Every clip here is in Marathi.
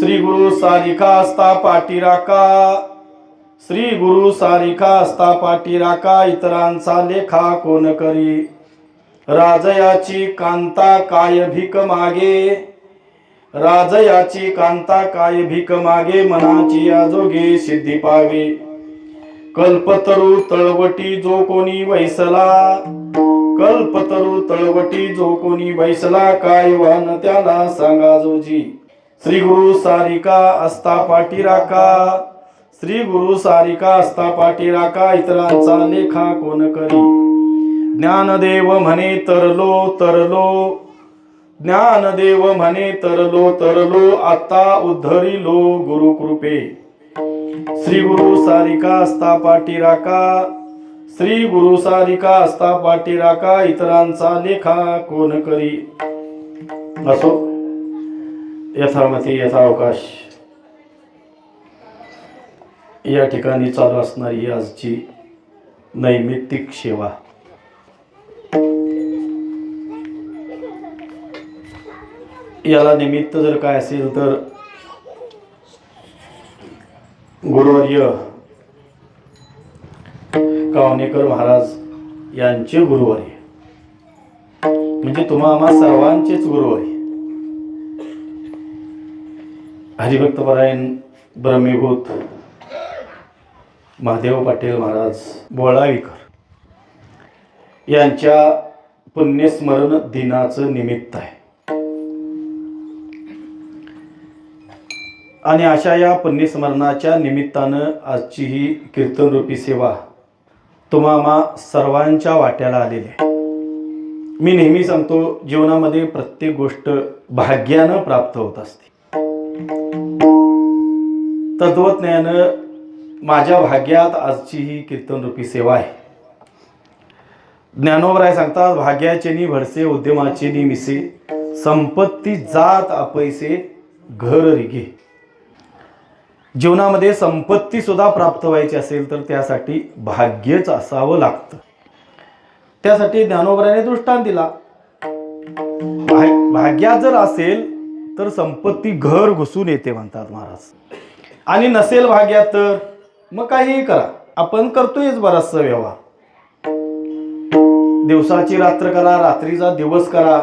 श्री गुरु सारिका असता पाठीराखा, श्री गुरु सारिका असता पाठीराखा, इतरांचा लेखा कोण करी. राजयाची कांता काय भीक मागे, राजयाची कांता काय भीक मागे, मनाची आजोगे सिद्धी पावे. कल्पतरू तळवटी जो कोणी बैसला, कल्पतरू तळवटी जो कोणी बैसला, काय वान त्याला सांगा जोजी. श्री गुरु सारिका असता पाठीराखा, श्री गुरु सारिका असता पाठीराखा, इतरांचा लेखा कोण करी. ज्ञानदेव म्हणे तरलो तरलो, ज्ञानदेव म्हणे तरलो तरलो, आता उद्धरिलो गुरु कृपे. श्री गुरु सारिका असता पाठीराखा, श्री गुरु सारिका असता पाठीराखा, इतरांचा लेखा कोण करी. असो यथामती यथावकाश या ठिकाणी चालू असणारी आजची नैमित्तिक सेवा. याला निमित्त जर काय असेल तर गुरुवर्य कावणेकर महाराज यांचे गुरुवर्य, म्हणजे तुम्हा आम्हा सर्वांचेच गुरुवर्य. हरिभक्तपरायण ब्रह्मीभूत महादेव पाटील महाराज बोळावीकर यांच्या पुण्यस्मरण दिनाचं निमित्त आहे. आणि अशा या पुण्यस्मरणाच्या निमित्तानं आजची ही कीर्तनरूपी सेवा तुम्हा सर्वांच्या वाट्याला आलेली आहे. मी नेहमी सांगतो, जीवनामध्ये प्रत्येक गोष्ट भाग्यानं प्राप्त होत असते. तत्वज्ञानं माझ्या भाग्यात आजची ही कीर्तनरूपी सेवा आहे. ज्ञानोबराय सांगतात, भाग्याचे नि भरसे उद्यमाचे नि मिसे, संपत्ती जात अपैसे घर रिगे. जीवनामध्ये संपत्ती सुद्धा प्राप्त व्हायची असेल तर त्यासाठी भाग्यच असावं लागतं. त्यासाठी ज्ञानोबरायाने दृष्टांत दिला, भाग्यात जर असेल तर संपत्ती घर घुसून येते म्हणतात महाराज. आणि नसेल भाग्यात तर मग काहीही करा, आपण करतोयच बराचसा व्यवहार. दिवसाची रात्र करा, रात्रीचा दिवस करा.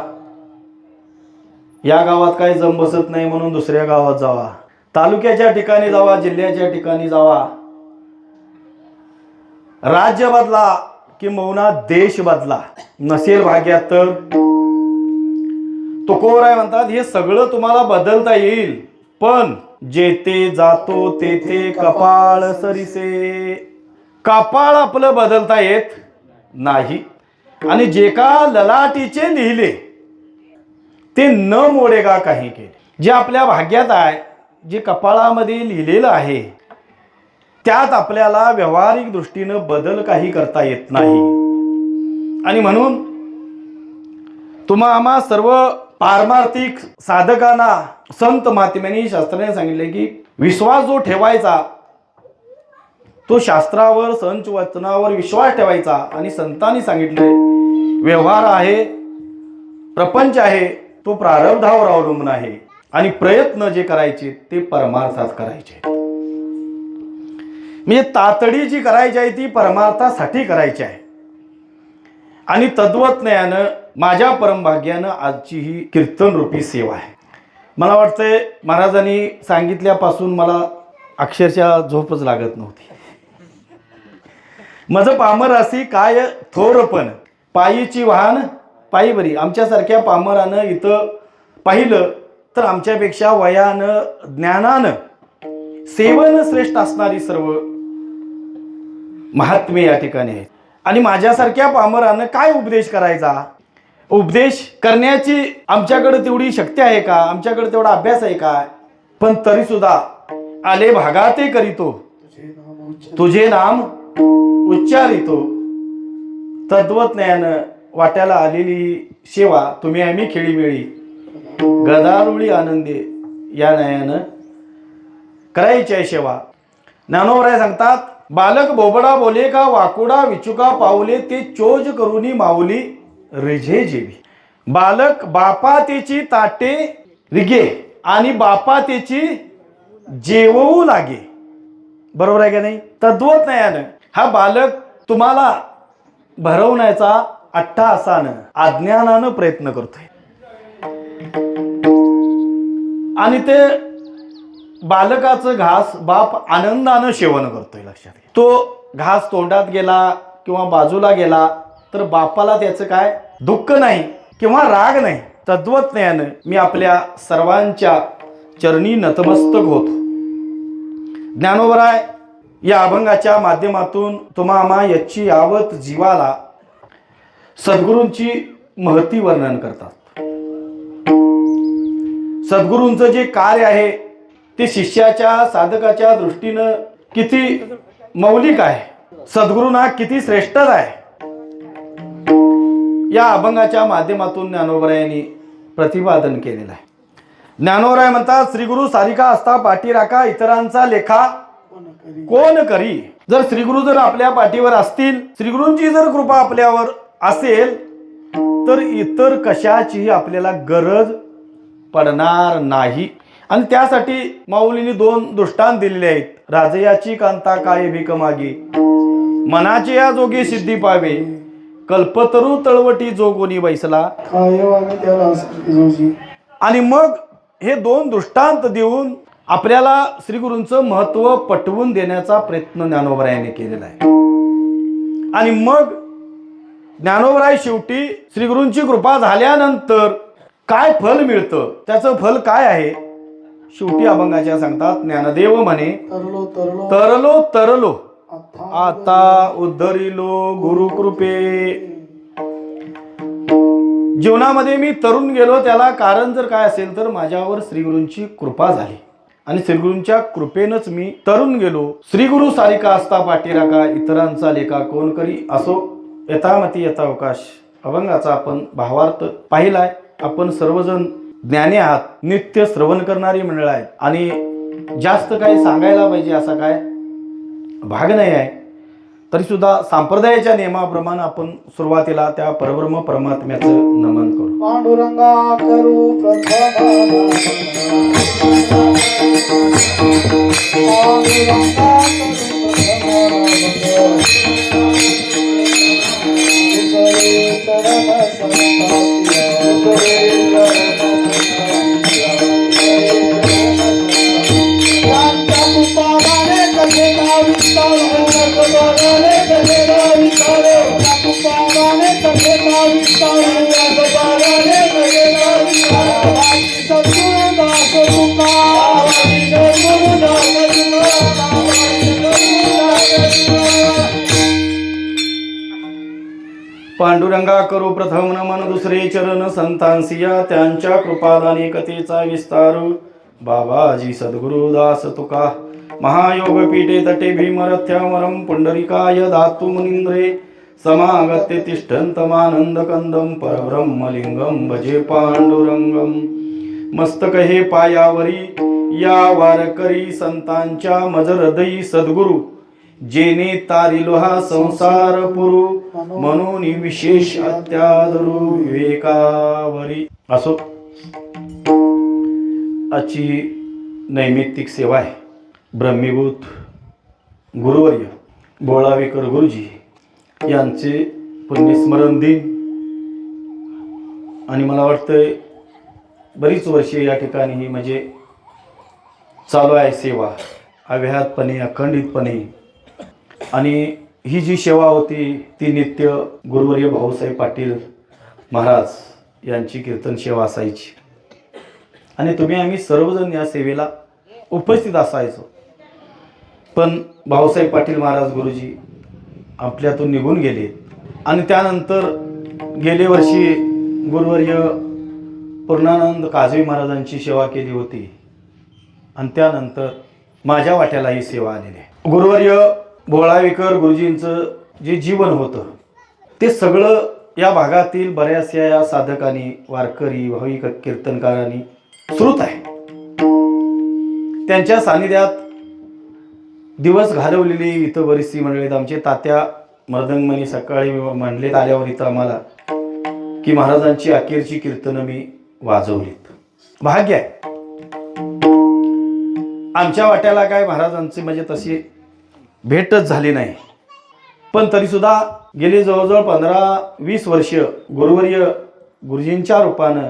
या गावात काही जम बसत नाही म्हणून दुसऱ्या गावात जावा, तालुक्याच्या ठिकाणी जावा, जिल्ह्याच्या ठिकाणी जावा. राज्य बदला किंबहुना देश बदला, नसेल भाग्यात तर. तुकोबराय म्हणतात, हे सगळं तुम्हाला बदलता येईल, पण जेथे जातो तेथे कपाळ सरिसे. कपाळ आपलं बदलता येत नाही. आणि जे का ललाटीचे लिहिले ते न मोडेगा काही केले. जे आपल्या भाग्यात आहे, जे कपाळामध्ये लिहिलेलं आहे, त्यात आपल्याला व्यावहारिक दृष्टीनं बदल काही करता येत नाही. आणि म्हणून तुम्हा आम्हा सर्व पारमार्थिक साधकांना संत महात्म्यांनी शास्त्राने सांगितले की विश्वास जो ठेवायचा तो शास्त्रावर संच वचनावर विश्वास ठेवायचा. आणि संतांनी सांगितले व्यवहार आहे, प्रपंच आहे, तो प्रारब्धावर अवलंबून आहे. आणि प्रयत्न जे करायचे ते परमार्थात करायचे. म्हणजे तातडी जी करायची आहे ती परमार्थासाठी करायची आहे. आणि तद्वज्ञानं माझ्या परमभाग्यानं आजची ही कीर्तनरूपी सेवा आहे. मला वाटतंय महाराजांनी सांगितल्यापासून मला अक्षरशः झोपच लागत नव्हती. माझं पामर असी काय थोरपण, पायीची वाहन पायी बरी. आमच्यासारख्या पामरानं इथं पाहिलं तर आमच्यापेक्षा वयानं ज्ञानानं सेवन श्रेष्ठ असणारी सर्व महात्मे या ठिकाणी आहेत. आणि माझ्यासारख्या पामरानं काय उपदेश करायचा, उपदेश करण्याची आमच्याकडे तेवढी शक्ती आहे का, आमच्याकडे तेवढा अभ्यास आहे का. पण तरी सुद्धा आले भागाते करीतो, तुझे नाम उच्चारितो. तद्वज्ञानं वाट्याला आलेली सेवा तुम्ही आम्ही खेळीमेळी गदारुळी आनंदे या न्यायानं करायची आहे सेवा. ज्ञानोबराय सांगतात, बालक बोबडा बोले का वाकुडा विचुका पावले, ते चोज करुनी माऊली रिझे जेवी. बालक बापा तेची ताटे रिगे आणि बापा तेची जेवू लागे. बरोबर आहे का नाही? तद्वत ज्ञान हा बालक तुम्हाला भरवण्याचा अट्टहासानं अज्ञानानं प्रयत्न करतोय आणि ते बालकाचं घास बाप आनंदानं सेवन करतोय. लक्षात घ्या. तो घास तोंडात गेला किंवा बाजूला गेला तर बापाला त्याचं काय दुःख नाही किंवा राग नाही. तद्वज्ञान मी आपल्या सर्वांच्या चरणी नतमस्तक होतो. ज्ञानोबराय या अभंगाच्या माध्यमातून तुम्हा याची यावत जीवाला सद्गुरूंची महती वर्णन करतात. सद्गुरूंचं जे कार्य आहे ते शिष्याच्या साधकाच्या दृष्टीनं किती मौलिक आहे, सद्गुरूंना किती श्रेष्ठ आहे, या अभंगाच्या माध्यमातून ज्ञानोबरायांनी प्रतिपादन केलेलं आहे. ज्ञानोबराय म्हणतात, श्रीगुरु सारिका असता पाठी राखा, इतरांचा लेखा कोण करी. जर श्रीगुरु जर आपल्या पाठीवर असतील, श्रीगुरूंची जर कृपा आपल्यावर असेल तर इतर कशाचीही आपल्याला गरज पडणार नाही. आणि त्यासाठी माऊलींनी 2 दृष्टांत दिलेले आहेत. राजयाची कांता काय भीक मागे, मनाचे या जोगी सिद्धी पावे, कल्पतरू तळवटी जो कोणी बैसला. आणि मग हे 2 दृष्टांत देऊन आपल्याला श्रीगुरूंचं महत्व पटवून देण्याचा प्रयत्न ज्ञानोबरायांनी केलेला आहे. आणि मग ज्ञानोबराय शेवटी श्रीगुरूंची कृपा झाल्यानंतर काय फल मिळतं, त्याचं फल काय आहे, शेवटी अभंगाच्या सांगतात. ज्ञानदेव म्हणे, तरलो तरलो आता उद्धरिलो गुरुकृपे. जीवनामध्ये मी तरुण गेलो त्याला कारण जर काय असेल तर माझ्यावर श्रीगुरूंची कृपा झाली आणि श्रीगुरूंच्या कृपेनच मी तरुण गेलो. श्रीगुरु सारिका असता पाठीराखा, इतरांचा लेखा कोण करी. असो यथामती यथावकाश अभंगाचा आपण भावार्थ पाहिलाय. आपण सर्वजण ज्ञानी आहात, नित्य श्रवण करणारी मंडळ आहेत आणि जास्त काही सांगायला पाहिजे असा काय भाग नाही आहे. तरी सुद्धा संप्रदायाच्या नियमाप्रमाणे आपण सुरुवातीला त्या परब्रह्म परमात्म्याचं नमन करू. पांडुरंगा करू पांडुरंगा करू प्रथम नमन, दुसरे चरण संतांसिया, त्यांच्या कृपादानी कथेचा विस्तार. बाबाजी सद्गुरुदास तुका महायोग पीठे तटे भीमरथ्यावरम, पुंडरिकाय धातु मुनींद्रे समागत्य तिष्ठन्तमानंद कंदम, परब्रह्मलिंगम भजे पांडुरंगम. मस्तक हे पायावरी या वारकरी, संतांच्या मज हृदयी सद्गुरु, जेने तारिलो हा संसार पुरू, म्हणून विशेष अत्यादरू विवेकावरी. असो आजची नैमित्तिक सेवा आहे. ब्रह्मीभूत गुरुवर्य बोळावेकर गुरुजी यांचे पुण्यस्मरण दिन आणि मला वाटतंय बरीच वर्षे या ठिकाणी ही म्हणजे चालू आहे सेवा अव्याहतपणे अखंडितपणे. आणि ही जी सेवा होती ती नित्य गुरुवर्य भाऊसाहेब पाटील महाराज यांची कीर्तन सेवा असायची आणि तुम्ही आम्ही सर्वजण या सेवेला उपस्थित असायचो. पण भाऊसाहेब पाटील महाराज गुरुजी आपल्यातून निघून गेले आणि त्यानंतर गेले वर्षी गुरुवर्य पूर्णानंद काजवी महाराजांची सेवा केली होती आणि त्यानंतर माझ्या वाट्याला ही सेवा आलेली आहे. गुरुवर्य बोळावेकर गुरुजींचं जे जीवन होतं ते सगळं या भागातील बऱ्याचशा या साधकांनी, वारकरी, भाविक कीर्तनकारांनी श्रुत आहे. त्यांच्या सानिध्यात दिवस घालवलेली इथं बरीचशी मंडळी. आमचे तात्या मर्दंगमणी सकाळी मंडळीत आल्यावर इथं आम्हाला की महाराजांची अखेरची कीर्तनं मी वाजवलीत. भाग्य आहे. आमच्या वाट्याला काय महाराजांची म्हणजे तशी भेटच झाली नाही, पण तरीसुद्धा गेली जवळजवळ 15-20 वर्ष गुरुवर्य गुरुजींच्या रूपानं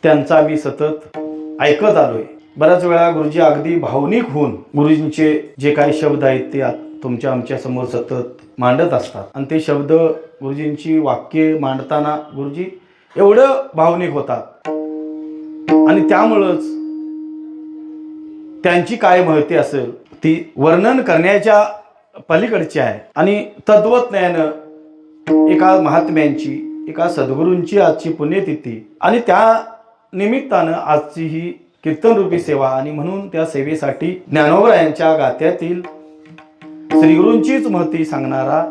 त्यांचा मी सतत ऐकत आलोय. बऱ्याच वेळा गुरुजी अगदी भावनिक होऊन गुरुजींचे जे काही शब्द आहेत ते तुमच्या आमच्या समोर सतत मांडत असतात. आणि ते शब्द गुरुजींची वाक्य मांडताना गुरुजी एवढं भावनिक होतात आणि त्यामुळंच त्यांची काय महती असेल ती वर्णन करण्याच्या पलीकडची आहे. आणि तद्वज्ञानं एका महात्म्यांची, एका सद्गुरूंची आजची पुण्यतिथी आणि त्या निमित्तानं आजची ही कीर्तनरूपी सेवा आणि म्हणून त्या सेवेसाठी ज्ञानोबरायांच्या गात्यातील श्रीगुरूंचीच महती सांगणारा,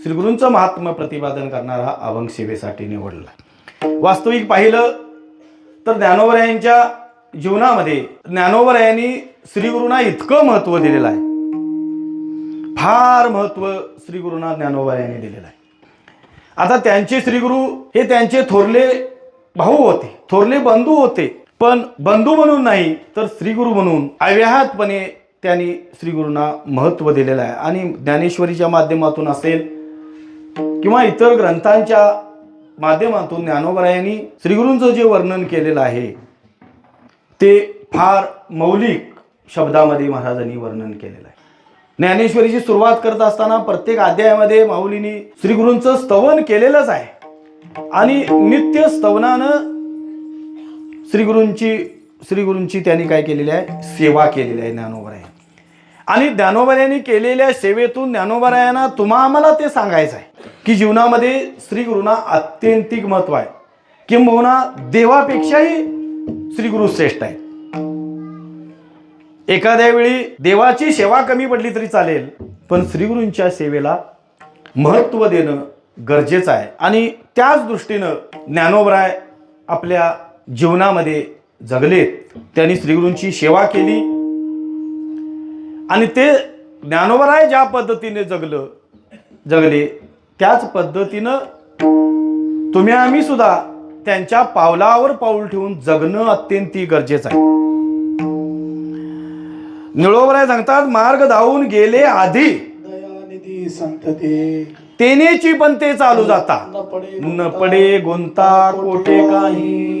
श्रीगुरूंचं महात्म्य प्रतिपादन करणारा अभंग सेवेसाठी निवडला. वास्तविक पाहिलं तर ज्ञानोबरायांच्या जीवनामध्ये ज्ञानोबरायांनी श्रीगुरूंना इतकं महत्त्व दिलेलं आहे, फार महत्त्व श्रीगुरूंना ज्ञानोबरायांनी दिलेलं आहे. आता त्यांचे श्रीगुरू हे त्यांचे थोरले भाऊ होते, थोरले बंधू होते, पण बंधू म्हणून नाही तर श्रीगुरू म्हणून अव्याहतपणे त्यांनी श्रीगुरूंना महत्त्व दिलेलं आहे. आणि ज्ञानेश्वरीच्या माध्यमातून असेल किंवा इतर ग्रंथांच्या माध्यमातून ज्ञानोबरायांनी श्रीगुरूंचं जे वर्णन केलेलं आहे ते फार मौलिक शब्दामध्ये महाराजांनी वर्णन केलेलं आहे. ज्ञानेश्वरीची सुरुवात करत असताना प्रत्येक अध्यायामध्ये माऊलींनी श्रीगुरूंचं स्तवन केलेलंच आहे आणि नित्य स्तवनानं श्रीगुरूंची त्यांनी काय केलेली आहे, सेवा केलेली आहे ज्ञानोबरायांनी. आणि ज्ञानोबरायांनी केलेल्या सेवेतून ज्ञानोबरायांना तुम्हा आम्हाला ते सांगायचं आहे की जीवनामध्ये श्रीगुरूंना अत्यंतिक महत्व आहे, किंबहुना देवापेक्षाही श्रीगुरू श्रेष्ठ आहे. एखाद्या वेळी देवाची सेवा कमी पडली तरी चालेल, पण श्रीगुरूंच्या सेवेला महत्त्व देणं गरजेचं आहे. आणि त्याच दृष्टीनं ज्ञानोबराय आपल्या जीवनामध्ये जगलेत. त्यांनी श्रीगुरूंची सेवा केली आणि ते ज्ञानोबराय ज्या पद्धतीने जगले त्याच पद्धतीनं तुम्ही आम्ही सुद्धा त्यांच्या पावलावर पाऊल ठेवून जगणं अत्यंत गरजेचं आहे. निळोबराय सांगतात, मार्ग धावून गेले आधी दयानिधी संतते तेनेची पण ते चालू जाता, न पडे गुंता कोठे काही.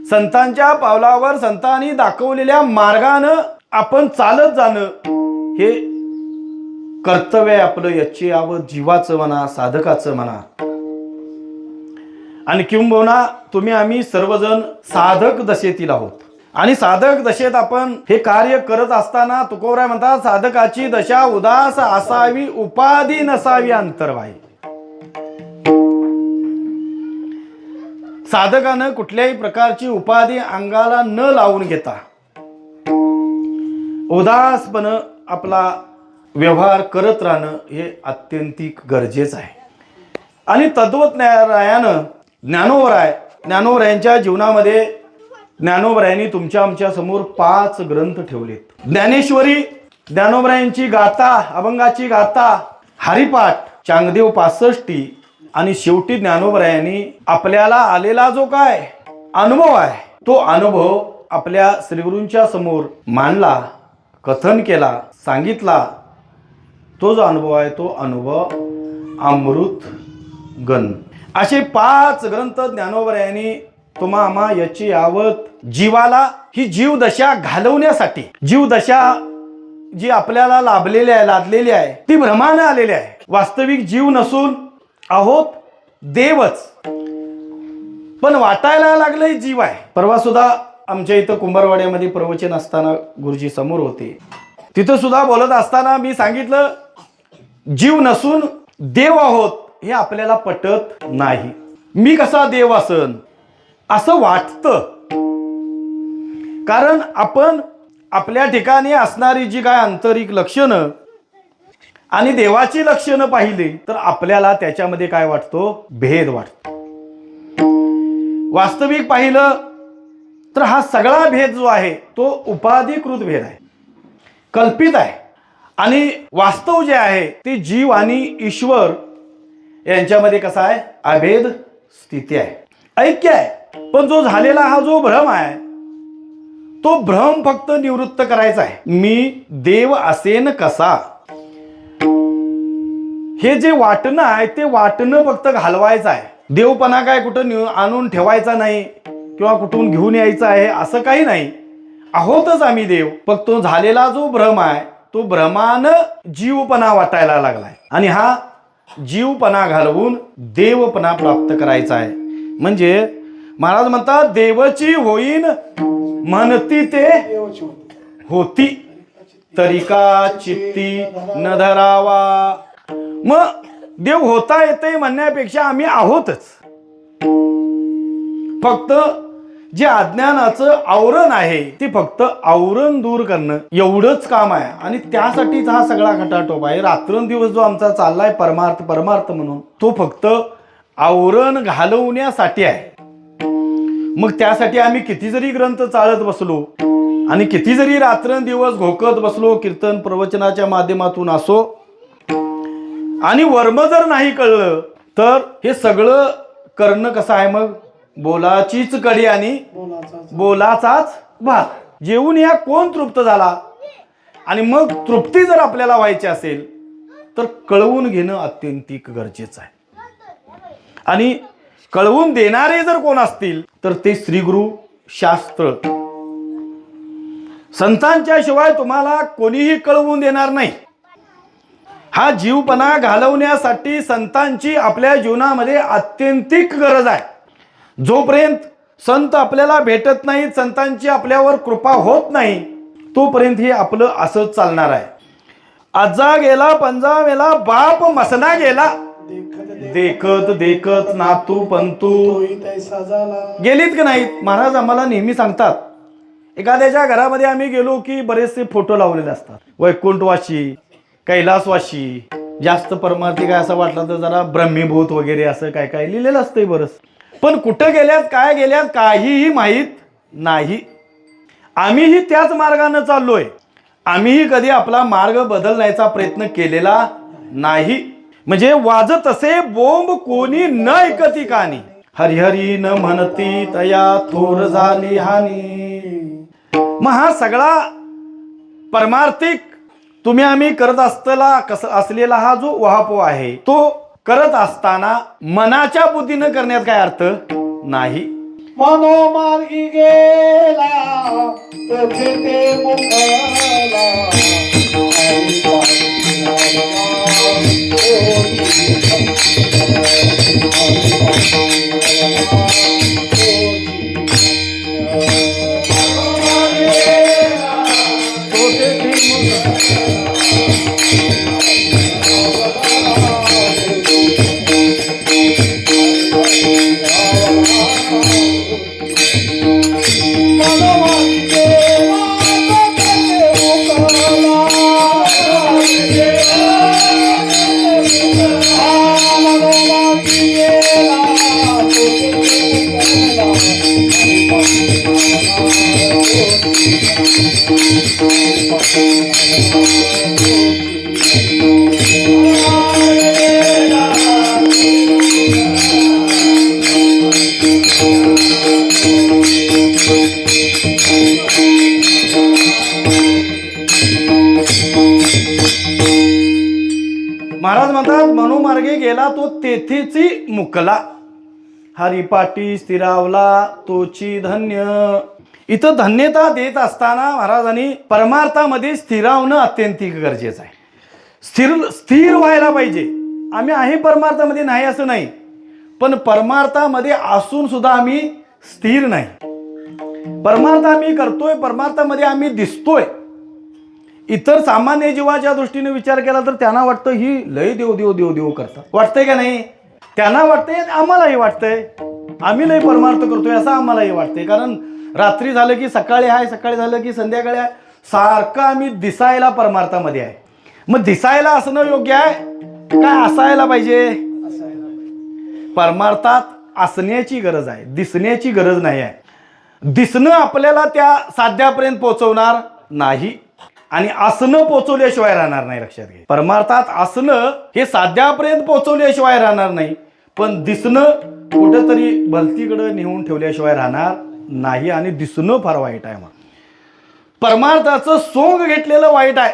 संतांच्या पावलावर संतांनी दाखवलेल्या मार्गानं आपण चालत जाणं हे कर्तव्य आहे आपलं. याची यावं जीवाचं म्हणा, साधकाचं म्हणा. आणि किंबहुना तुम्ही आम्ही सर्वजण साधक दशेतील आहोत आणि साधक दशेत आपण हे कार्य करत असताना तुकोबराय म्हणतात, साधकाची दशा उदास असावी, उपाधी नसावी अंतर्वाही. साधकानं कुठल्याही प्रकारची उपाधी अंगाला न लावून घेता उदासपणे आपला व्यवहार करत राहणं हे अत्यंतिक गरजेचं आहे. आणि तद्वज्ञानानं ज्ञानोबरायांच्या जीवनामध्ये ज्ञानोबरायांनी तुमच्या आमच्या समोर 5 ग्रंथ ठेवलेत. ज्ञानेश्वरी, ज्ञानोबरायांची गाथा, अभंगाची गाथा, हरिपाठ, चांगदेव 65 आणि शेवटी ज्ञानोबरायांनी आपल्याला आलेला जो काय अनुभव आहे तो अनुभव आपल्या श्रीगुरूंच्या समोर मांडला, कथन केला, सांगितला. तो जो अनुभव आहे तो अनुभव अमृत गण. असे 5 ग्रंथ ज्ञानोबरायांनी तुम्हा आम्हा याची यावत जीवाला ही जीवदशा घालवण्यासाठी, जीवदशा जी आपल्याला लाभलेली आहे, लादलेली आहे, ती भ्रमानं आलेली आहे. वास्तविक जीव नसून आहोत देवच, पण वाटायला लागलंय जीव आहे. परवा सुद्धा आमच्या इथं कुंभारवाड्यामध्ये प्रवचन असताना गुरुजी समोर होते. तिथं सुद्धा बोलत असताना मी सांगितलं, जीव नसून देव आहोत हे आपल्याला पटत नाही. मी कसा देव असन असं वाटतं, कारण आपण आपल्या ठिकाणी असणारी जी काय आंतरिक लक्षणं आणि देवाची लक्षणं पाहिली तर आपल्याला त्याच्यामध्ये काय वाटतो, भेद वाटतो. वास्तविक पाहिलं तर हा सगळा भेद जो आहे तो उपाधिकृत भेद आहे, कल्पित आहे. आणि वास्तव जे आहे ते जीव आणि ईश्वर यांच्यामध्ये कसा आहे, अभेद स्थिती आहे, ऐक्य आहे. पण जो झालेला हा जो भ्रम आहे तो भ्रम फक्त निवृत्त करायचा आहे. मी देव असेन कसा, हे जे वाटणं आहे ते वाटणं फक्त घालवायचं आहे. देवपणा काय कुठं आणून ठेवायचा नाही किंवा कुठून घेऊन यायचं आहे असं काही नाही. आहोतच आम्ही देव. फक्त तो झालेला जो भ्रम आहे तो भ्रमानं जीवपणा वाटायला लागलाय आणि हा जीवपणा घालवून देवपणा प्राप्त करायचा आहे. म्हणजे महाराज म्हणतात देवची होईन म्हणती ते देवची होती. होती तरिका चित्ती न धरावा. मग देव होता येते म्हणण्यापेक्षा आम्ही आहोतच. फक्त जे अज्ञानाचं आवरण आहे ते फक्त आवरण दूर करणं एवढंच काम आहे आणि त्यासाठीच हा सगळा खटाटोप आहे. रात्रंदिवस जो आमचा चाललाय परमार्थ परमार्थ म्हणून तो फक्त आवरण घालवण्यासाठी आहे. मग त्यासाठी आम्ही किती जरी ग्रंथ चालत बसलो आणि किती जरी रात्रंदिवस घोकत बसलो कीर्तन प्रवचनाच्या माध्यमातून असो आणि वर्म जर नाही कळलं तर हे सगळं करणं कसं आहे. मग बोलाचीच कडी आणि बोलाचाच भात. जेवून या कोण तृप्त झाला आणि मग तृप्ती जर आपल्याला व्हायची असेल तर कळवून घेणं अत्यंतिक गरजेचं आहे. आणि कळवून देणारे जर कोण असतील तर ते श्रीगुरु शास्त्र संतांच्या शिवाय तुम्हाला कोणीही कळवून देणार नाही. हा जीवपणा घालवण्यासाठी संतांची आपल्या जीवनामध्ये अत्यंतिक गरज आहे. जोपर्यंत संत आपल्याला भेटत नाहीत, संतांची आपल्यावर कृपा होत नाही, तोपर्यंत हे आपलं असंच चालणार आहे. आजा गेला पंजा गेला बाप मसना गेला, देखत देखत नातू पंतू गेलीत की नाहीत. महाराज आम्हाला नेहमी सांगतात एखाद्याच्या घरामध्ये आम्ही गेलो की बरेचसे फोटो लावलेले असतात. वैकुंठवाशी, कैलासवाशी, जास्त परमार्थी काय असं वाटलं तर जरा ब्रह्मीभूत वगैरे असं काय काय लिहिलेलं असतंय बरंच. पण कुठं गेल्यात काय गेल्यात काहीही माहीत नाही. आम्हीही त्याच मार्गाने चाललोय. आम्हीही कधी आपला मार्ग बदलण्याचा प्रयत्न केलेला नाही. म्हणजे वाजत असे बोंब कोणी न ऐकती कानी, हरिहरी न म्हणती तया थोर झाली हानी. मग हा सगळा परमार्थिक तुम्ही आम्ही करत असलेला हा जो वहापो आहे तो करत असताना मनाच्या बुद्धीनं करण्यात काय अर्थ नाही. मनोमार्गी गेला तेथे ते मुखला, महाराज म्हणतात मनोमार्गे गेला तो तेथेची मुकला, हरिपाटी स्थिरावला तोची धन्य. इथं धन्यता देत असताना महाराजांनी परमार्थामध्ये स्थिरावणं अत्यंतिक गरजेचं आहे. स्थिर व्हायला पाहिजे. आम्ही आहे परमार्थामध्ये नाही असं नाही, पण परमार्थामध्ये असून सुद्धा आम्ही स्थिर नाही. परमार्थ आम्ही करतोय, परमार्थामध्ये आम्ही दिसतोय. इतर सामान्य जीवाच्या दृष्टीने विचार केला तर त्यांना वाटतं ही लय देव देव देव देव करतात. वाटतंय का नाही? त्यांना वाटतंय, आम्हालाही वाटतंय. आम्ही लय परमार्थ करतोय असं आम्हालाही वाटतंय. कारण रात्री झालं की सकाळी आहे, सकाळी झालं की संध्याकाळी आहे. सारखं आम्ही दिसायला परमार्थामध्ये आहे. मग दिसायला असणं योग्य आहे काय असायला पाहिजे? परमार्थात असण्याची गरज आहे, दिसण्याची गरज नाही आहे. दिसणं आपल्याला त्या साध्यापर्यंत पोहोचवणार नाही आणि असणं पोहोचवल्याशिवाय राहणार नाही. लक्षात घ्या, परमार्थात असणं हे साध्यापर्यंत पोहोचवल्याशिवाय राहणार नाही, पण दिसणं कुठंतरी भलतीकडे नेऊन ठेवल्याशिवाय राहणार नाही. आणि दिसणं फार वाईट आहे. मग परमार्थाचं सोंग घेतलेलं वाईट आहे.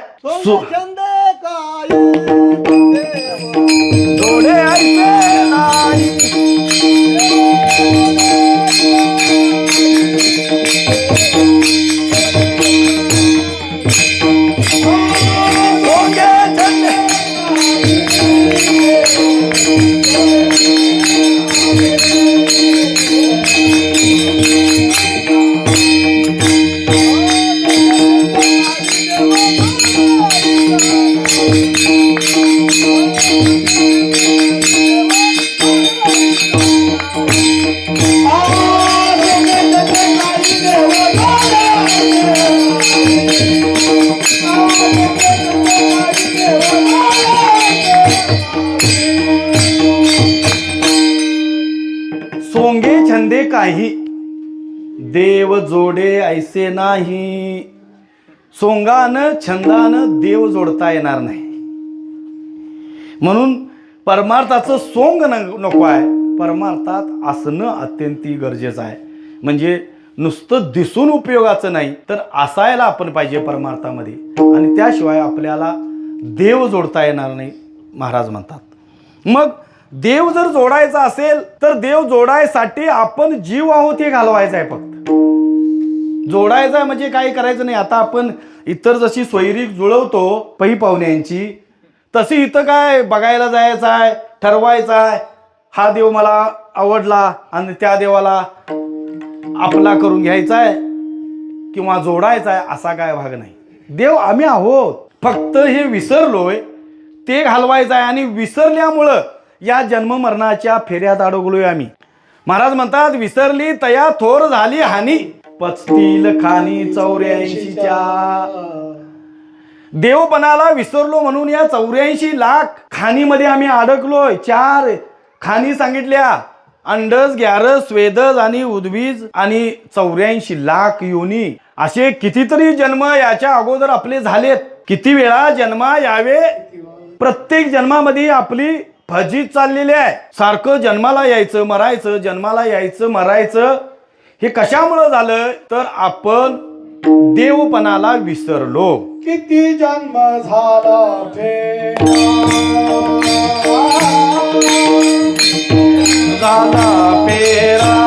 जोडे ऐसे नाही सोंगे छंदे सोंगे छंदे काही देव जोडे ऐसे नाही. सोंगानं छंदानं देव जोडता येणार नाही. म्हणून परमार्थाचं सोंग नको आहे. परमार्थात असणं अत्यंत गरजेचं आहे. म्हणजे नुसतं दिसून उपयोगाचं नाही तर असायला आपण पाहिजे परमार्थामध्ये. आणि त्याशिवाय आपल्याला देव जोडता येणार नाही महाराज म्हणतात. मग देव जर जोडायचा असेल तर देव जोडायसाठी आपण जीव आहोत हे घालवायचं आहे. फक्त जोडायचं आहे म्हणजे काही करायचं नाही. आता आपण इतर जशी सोयरीक जुळवतो पही पाहुण्यांची तशी इथं काय बघायला जायचं आहे, ठरवायचं आहे. हा देव मला आवडला आणि त्या देवाला आपला करून घ्यायचा आहे किंवा जोडायचा आहे असा काय भाग नाही. देव आम्ही आहोत. फक्त हे विसरलोय ते घालवायचं आहे. आणि विसरल्यामुळं या जन्म मरणाच्या फेऱ्यात अडकलोय आम्ही. महाराज म्हणतात विसरली तया थोर झाली हानी पचतील खानी 84च्या. देवपणाला विसरलो म्हणून या 84 लाख खाणीमध्ये आम्ही अडकलोय. 4 खाणी सांगितल्या, अंडज, ग्यारस, स्वेदज आणि उद्वीज आणि 84 लाख योनी. असे कितीतरी जन्म याच्या अगोदर आपले झालेत. किती वेळा जन्मा यावे. प्रत्येक जन्मामध्ये आपली फजित चाललेली आहे. सारखं जन्माला यायचं मरायचं, जन्माला यायचं मरायचं. हे कशामुळे झालं तर आपण देवपणाला विसरलो. किती जन्म झाला झाला फेरा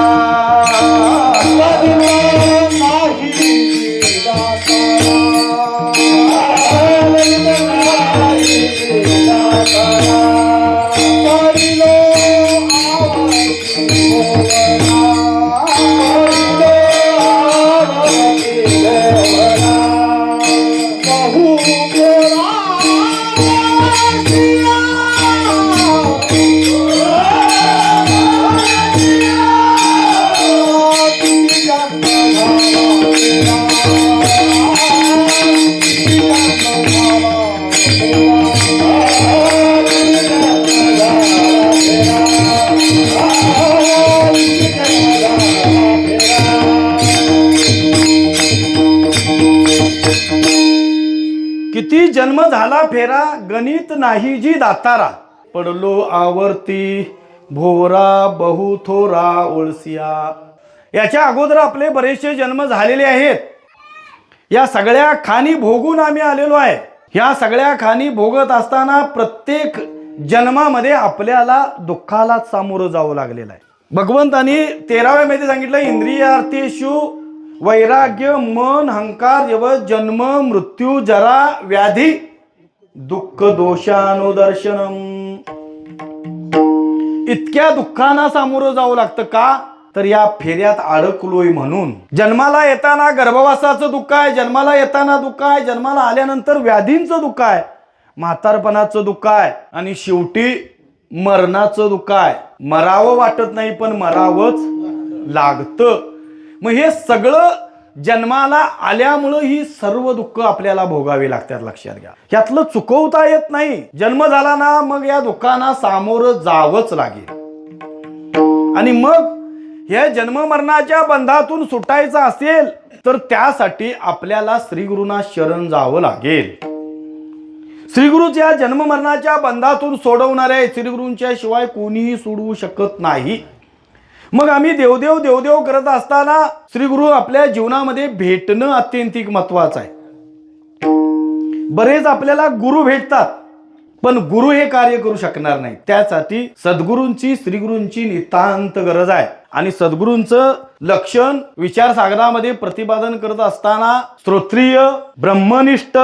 किती जन्म झाला फेरा गणित नाही जी दातारा. पडलो आवर्ती भोरा बहु थोरा ओळसिया. याच्या अगोदर आपले बरेचसे जन्म झालेले आहेत. या सगळ्या खाणी भोगून आम्ही आलेलो आहे. या सगळ्या खाणी भोगत असताना प्रत्येक जन्मामध्ये आपल्याला दुःखाला सामोरं जावं लागलेलं आहे. भगवंतानी 13व्या मध्ये सांगितलं इंद्रियार्थेषु वैराग्य मन हंकार जव जन्म मृत्यू जरा व्याधी दुःख दोषानुदर्शनम. इतक्या दुःखांना सामोरं जावं लागतं का तर या फेऱ्यात अडकलोय म्हणून. जन्माला येताना गर्भवासाचं दुःख आहे, जन्माला येताना दुःख आहे, जन्माला आल्यानंतर व्याधींचं दुःख आहे, म्हातारपणाचं दुःख आहे आणि शेवटी मरणाचं दुःख आहे. मरावं वाटत नाही पण मरावंच लागतं. मग हे सगळं जन्माला आल्यामुळं ही सर्व दुःख आपल्याला भोगावी लागतात. लक्षात घ्या, यातलं चुकवता येत नाही. जन्म झाला ना मग या दुःखांना सामोरं जावंच लागेल. आणि मग हे जन्म मरणाच्या बंधातून सुटायचं असेल तर त्यासाठी आपल्याला श्रीगुरूंना शरण जावं लागेल. श्रीगुरूच्या जन्म मरणाच्या बंधातून सोडवणाऱ्या श्रीगुरूंच्या शिवाय कोणीही सोडवू शकत नाही. मग आम्ही देवदेव देवदेव करत असताना श्री गुरु आपल्या जीवनामध्ये भेटणं अत्यंतिक महत्वाचं आहे. बरेच आपल्याला गुरु भेटतात, पण गुरु हे कार्य करू शकणार नाही. त्यासाठी सद्गुरूंची श्रीगुरूंची नितांत गरज आहे. आणि सद्गुरूंचं लक्षण विचारसागरामध्ये प्रतिपादन करत असताना श्रोत्रिय, ब्रह्मनिष्ठ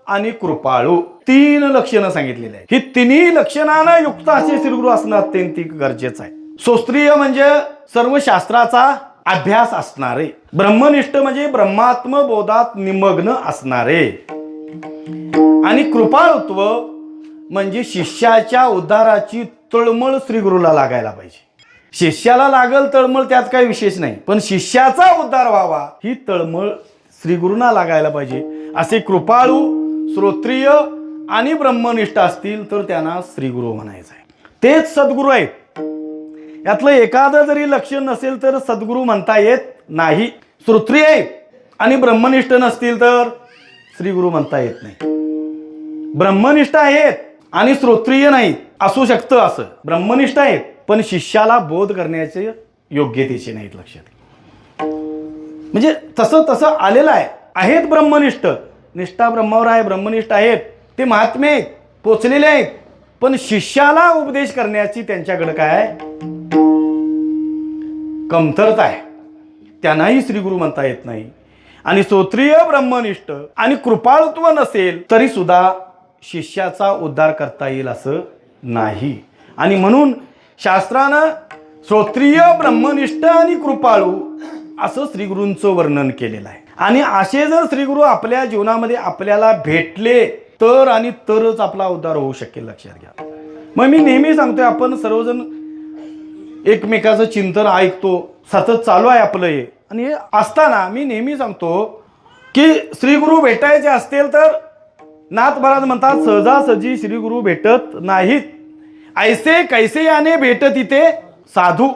आणि कृपाळू 3 लक्षणं सांगितलेली आहेत. ही तिन्ही लक्षणांना युक्त असे श्रीगुरु असणं अत्यंतिक गरजेचं आहे. श्रोत्रिय म्हणजे सर्व शास्त्राचा अभ्यास असणारे, ब्रह्मनिष्ठ म्हणजे ब्रह्मात्म बोधात निमग्न असणारे, आणि कृपाळुत्व म्हणजे शिष्याच्या उद्धाराची तळमळ श्रीगुरूला लागायला पाहिजे. शिष्याला लागल तळमळ, त्यात काही विशेष नाही, पण शिष्याचा उद्धार व्हावा ही तळमळ श्रीगुरूंना लागायला पाहिजे. असे कृपाळू, श्रोत्रिय आणि ब्रह्मनिष्ठ असतील तर त्यांना श्रीगुरू म्हणायचं आहे. तेच सद्गुरू आहेत. यातलं एखादं जरी लक्षण नसेल तर सद्गुरू म्हणता येत नाही. श्रोत्रिय आहेत आणि ब्रह्मनिष्ठ नसतील तर श्रीगुरू म्हणता येत नाही. ब्रह्मनिष्ठ आहेत आणि श्रोत्रिय नाही असू शकतं. असं ब्रह्मनिष्ठ आहेत पण शिष्याला बोध करण्याचे योग्यतेचे नाहीत. लक्षात म्हणजे तसं आलेलं आहे. आहेत ब्रह्मनिष्ठ, निष्ठा ब्रह्मावर आहे, ब्रह्मनिष्ठ आहेत, ते महात्मे आहेत, पोचलेले आहेत, पण शिष्याला उपदेश करण्याची त्यांच्याकडे काय आहे, कमतरता आहे. त्यांनाही श्रीगुरू म्हणता येत नाही. आणि श्रोत्रिय, ब्रह्मनिष्ठ आणि कृपाळुत्व नसेल तरी सुद्धा शिष्याचा उद्धार करता येईल असं नाही. आणि म्हणून शास्त्रानं श्रोत्रिय, ब्रह्मनिष्ठ आणि कृपाळू असं श्रीगुरूंचं वर्णन केलेलं आहे. आणि असे जर श्रीगुरू आपल्या जीवनामध्ये आपल्याला भेटले तर आणि तरच आपला उद्धार होऊ शकेल. लक्षात घ्या. मग मी नेहमी सांगतोय, आपण सर्वजण एकमेकाचं चिंतन ऐकतो, सतत चालू आहे आपलं हे. आणि हे असताना मी नेहमी सांगतो की श्रीगुरू भेटायचे असतील तर नाथ महाराज म्हणतात, सहजासहजी श्रीगुरू भेटत नाहीत. ऐसे कैसे याने भेटत इथे साधू.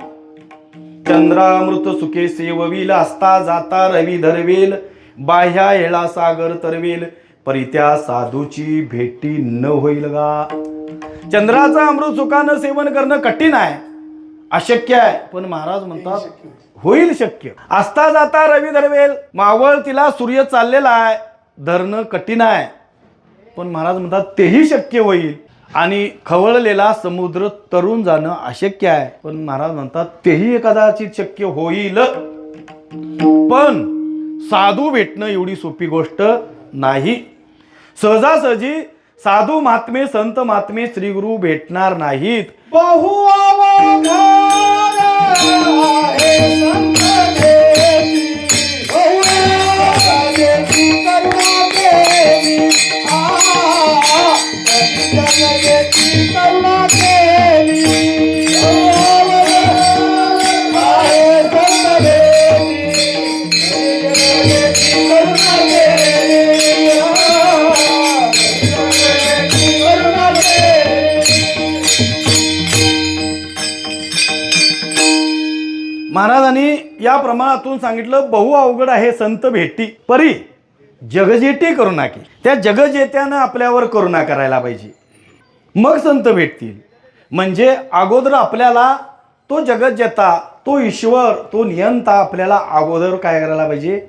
चंद्रामृत सुखे सेवविल, असता जाता रवी धरवेल, बाह्या येळा सागर तरवेल, परित्या साधूची भेटी न होईल गा. चंद्राचं अमृत सुखानं सेवन करणं कठीण आहे, अशक्य आहे, पण महाराज म्हणतात होईल शक्य. असता जाता रवी धरवेल, मावळ तिला सूर्य चाललेला आहे, धरणं कठीण आहे, पण महाराज म्हणतात तेही शक्य होईल. आणि खवळलेला समुद्र तरून जाणं अशक्य आहे, पण महाराज म्हणतात तेही कदाचित शक्य होईल. पण साधू भेटणं एवढी सोपी गोष्ट नाही. सहजासहजी साधू महात्मे, संत महात्मे श्रीगुरू भेटणार नाहीत. बहु अवघड आहे संत देवी, बहु जगती करुणा देवी, जगती करुणा देवी, आहे संत देवी, जगती करुणा देवी, जगती करुणा देवी. महाराजांनी या प्रमाणातून सांगितलं, बहु अवघड आहे संत भेटी, परी जगजेटी करुणा की. त्या जगजेत्यानं आपल्यावर करुणा करायला पाहिजे, मग संत भेटतील. म्हणजे अगोदर आपल्याला तो जगज्जेता, तो ईश्वर, तो नियंता आपल्याला अगोदर काय करायला पाहिजे,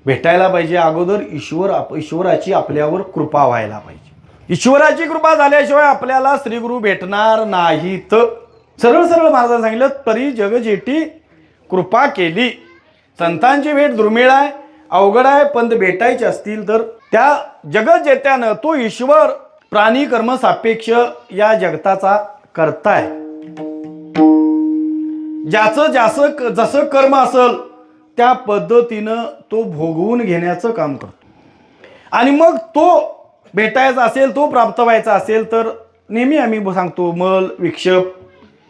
भेटायला पाहिजे. अगोदर ईश्वराची आपल्यावर कृपा व्हायला पाहिजे. ईश्वराची कृपा झाल्याशिवाय आपल्याला श्रीगुरू भेटणार नाहीत. सरळ सरळ महाराजांनी सांगितलं, तरी जगजेटी कृपा केली. संतांची भेट दुर्मिळ आहे, अवघड आहे, पण भेटायचे असतील तर त्या जगज्जेत्यानं, तो ईश्वर प्राणी कर्म सापेक्ष या जगताचा कर्ता आहे. ज्याचं जसं कर्म असेल त्या पद्धतीनं तो भोगवून घेण्याचं काम करतो. आणि मग तो भेटायचा असेल, तो प्राप्त व्हायचा असेल तर नेहमी आम्ही सांगतो, मल, विक्षेप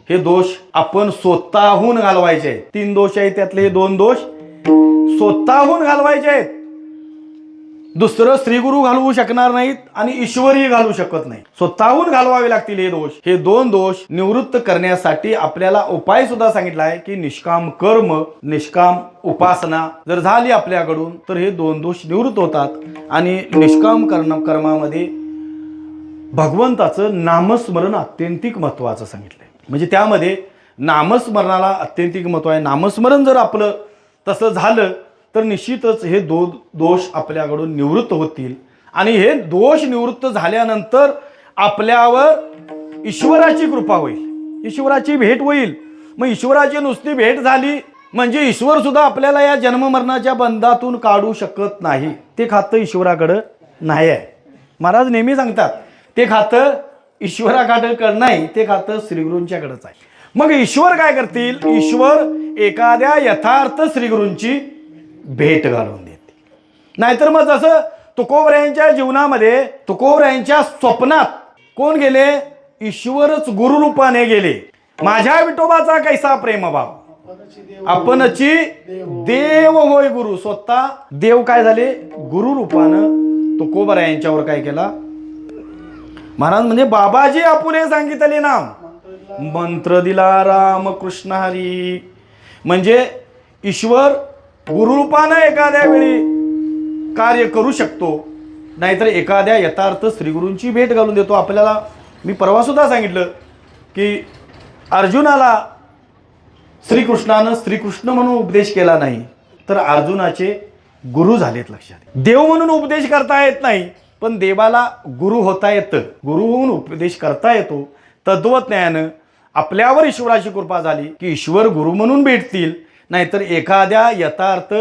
हे दोष आपण स्वतःहून घालवायचे आहेत. 3 दोष आहेत, त्यातले हे 2 दोष स्वतःहून घालवायचे आहेत. दुसरं श्रीगुरू घालवू शकणार नाहीत आणि ईश्वरही घालू शकत नाही. स्वतःहून घालवावे लागतील हे दोष. हे 2 दोष निवृत्त करण्यासाठी आपल्याला उपाय सुद्धा सांगितला आहे की निष्काम कर्म, निष्काम उपासना जर झाली आपल्याकडून तर हे 2 दोष निवृत्त होतात. आणि निष्काम कर्मामध्ये भगवंताचं नामस्मरण अत्यंतिक महत्वाचं सांगितलंय. म्हणजे त्यामध्ये नामस्मरणाला अत्यंतिक महत्त्व आहे. नामस्मरण जर आपलं तसं झालं तर निश्चितच हे दोष आपल्याकडून निवृत्त होतील. आणि हे दोष निवृत्त झाल्यानंतर आपल्यावर ईश्वराची कृपा होईल, ईश्वराची भेट होईल. मग ईश्वराची नुसती भेट झाली म्हणजे ईश्वर सुद्धा आपल्याला या जन्ममरणाच्या बंधातून काढू शकत नाही. ते खातं ईश्वराकडं नाही आहे. महाराज नेहमी सांगतात ते खातं ईश्वराकडं नाही, ते खातं श्रीगुरूंच्याकडंच आहे. मग ईश्वर काय करतील? ईश्वर एखाद्या यथार्थ श्रीगुरूंची भेट घालून देते. नाहीतर मग जसं तुकोबरायांच्या जीवनामध्ये, तुकोबरायांच्या स्वप्नात कोण गेले? ईश्वरच गुरुरूपाने गेले. माझ्या विठोबाचा कैसा प्रेमभाव, आपणची देव होय गुरु. स्वतः देव काय झाले? गुरु रूपानं तुकोबरायांच्यावर काय केला? महाराज म्हणजे बाबाजी आपुले सांगितले नाम, मंत्र दिला राम कृष्ण हरी. म्हणजे ईश्वर गुरुरूपानं एखाद्या वेळी कार्य करू शकतो, नाहीतर एखाद्या यथार्थ श्रीगुरूंची भेट घालून देतो आपल्याला. मी परवा सुद्धा सांगितलं की अर्जुनाला श्रीकृष्णानं श्रीकृष्ण म्हणून उपदेश केला नाही, तर अर्जुनाचे गुरु झालेत. लक्षात, देव म्हणून उपदेश करता येत नाही, पण देवाला गुरु होता येतं, गुरु होऊन उपदेश करता येतो. तत्वज्ञानं आपल्यावर ईश्वराची कृपा झाली की ईश्वर गुरु म्हणून भेटतील, नाहीतर एखाद्या यथार्थ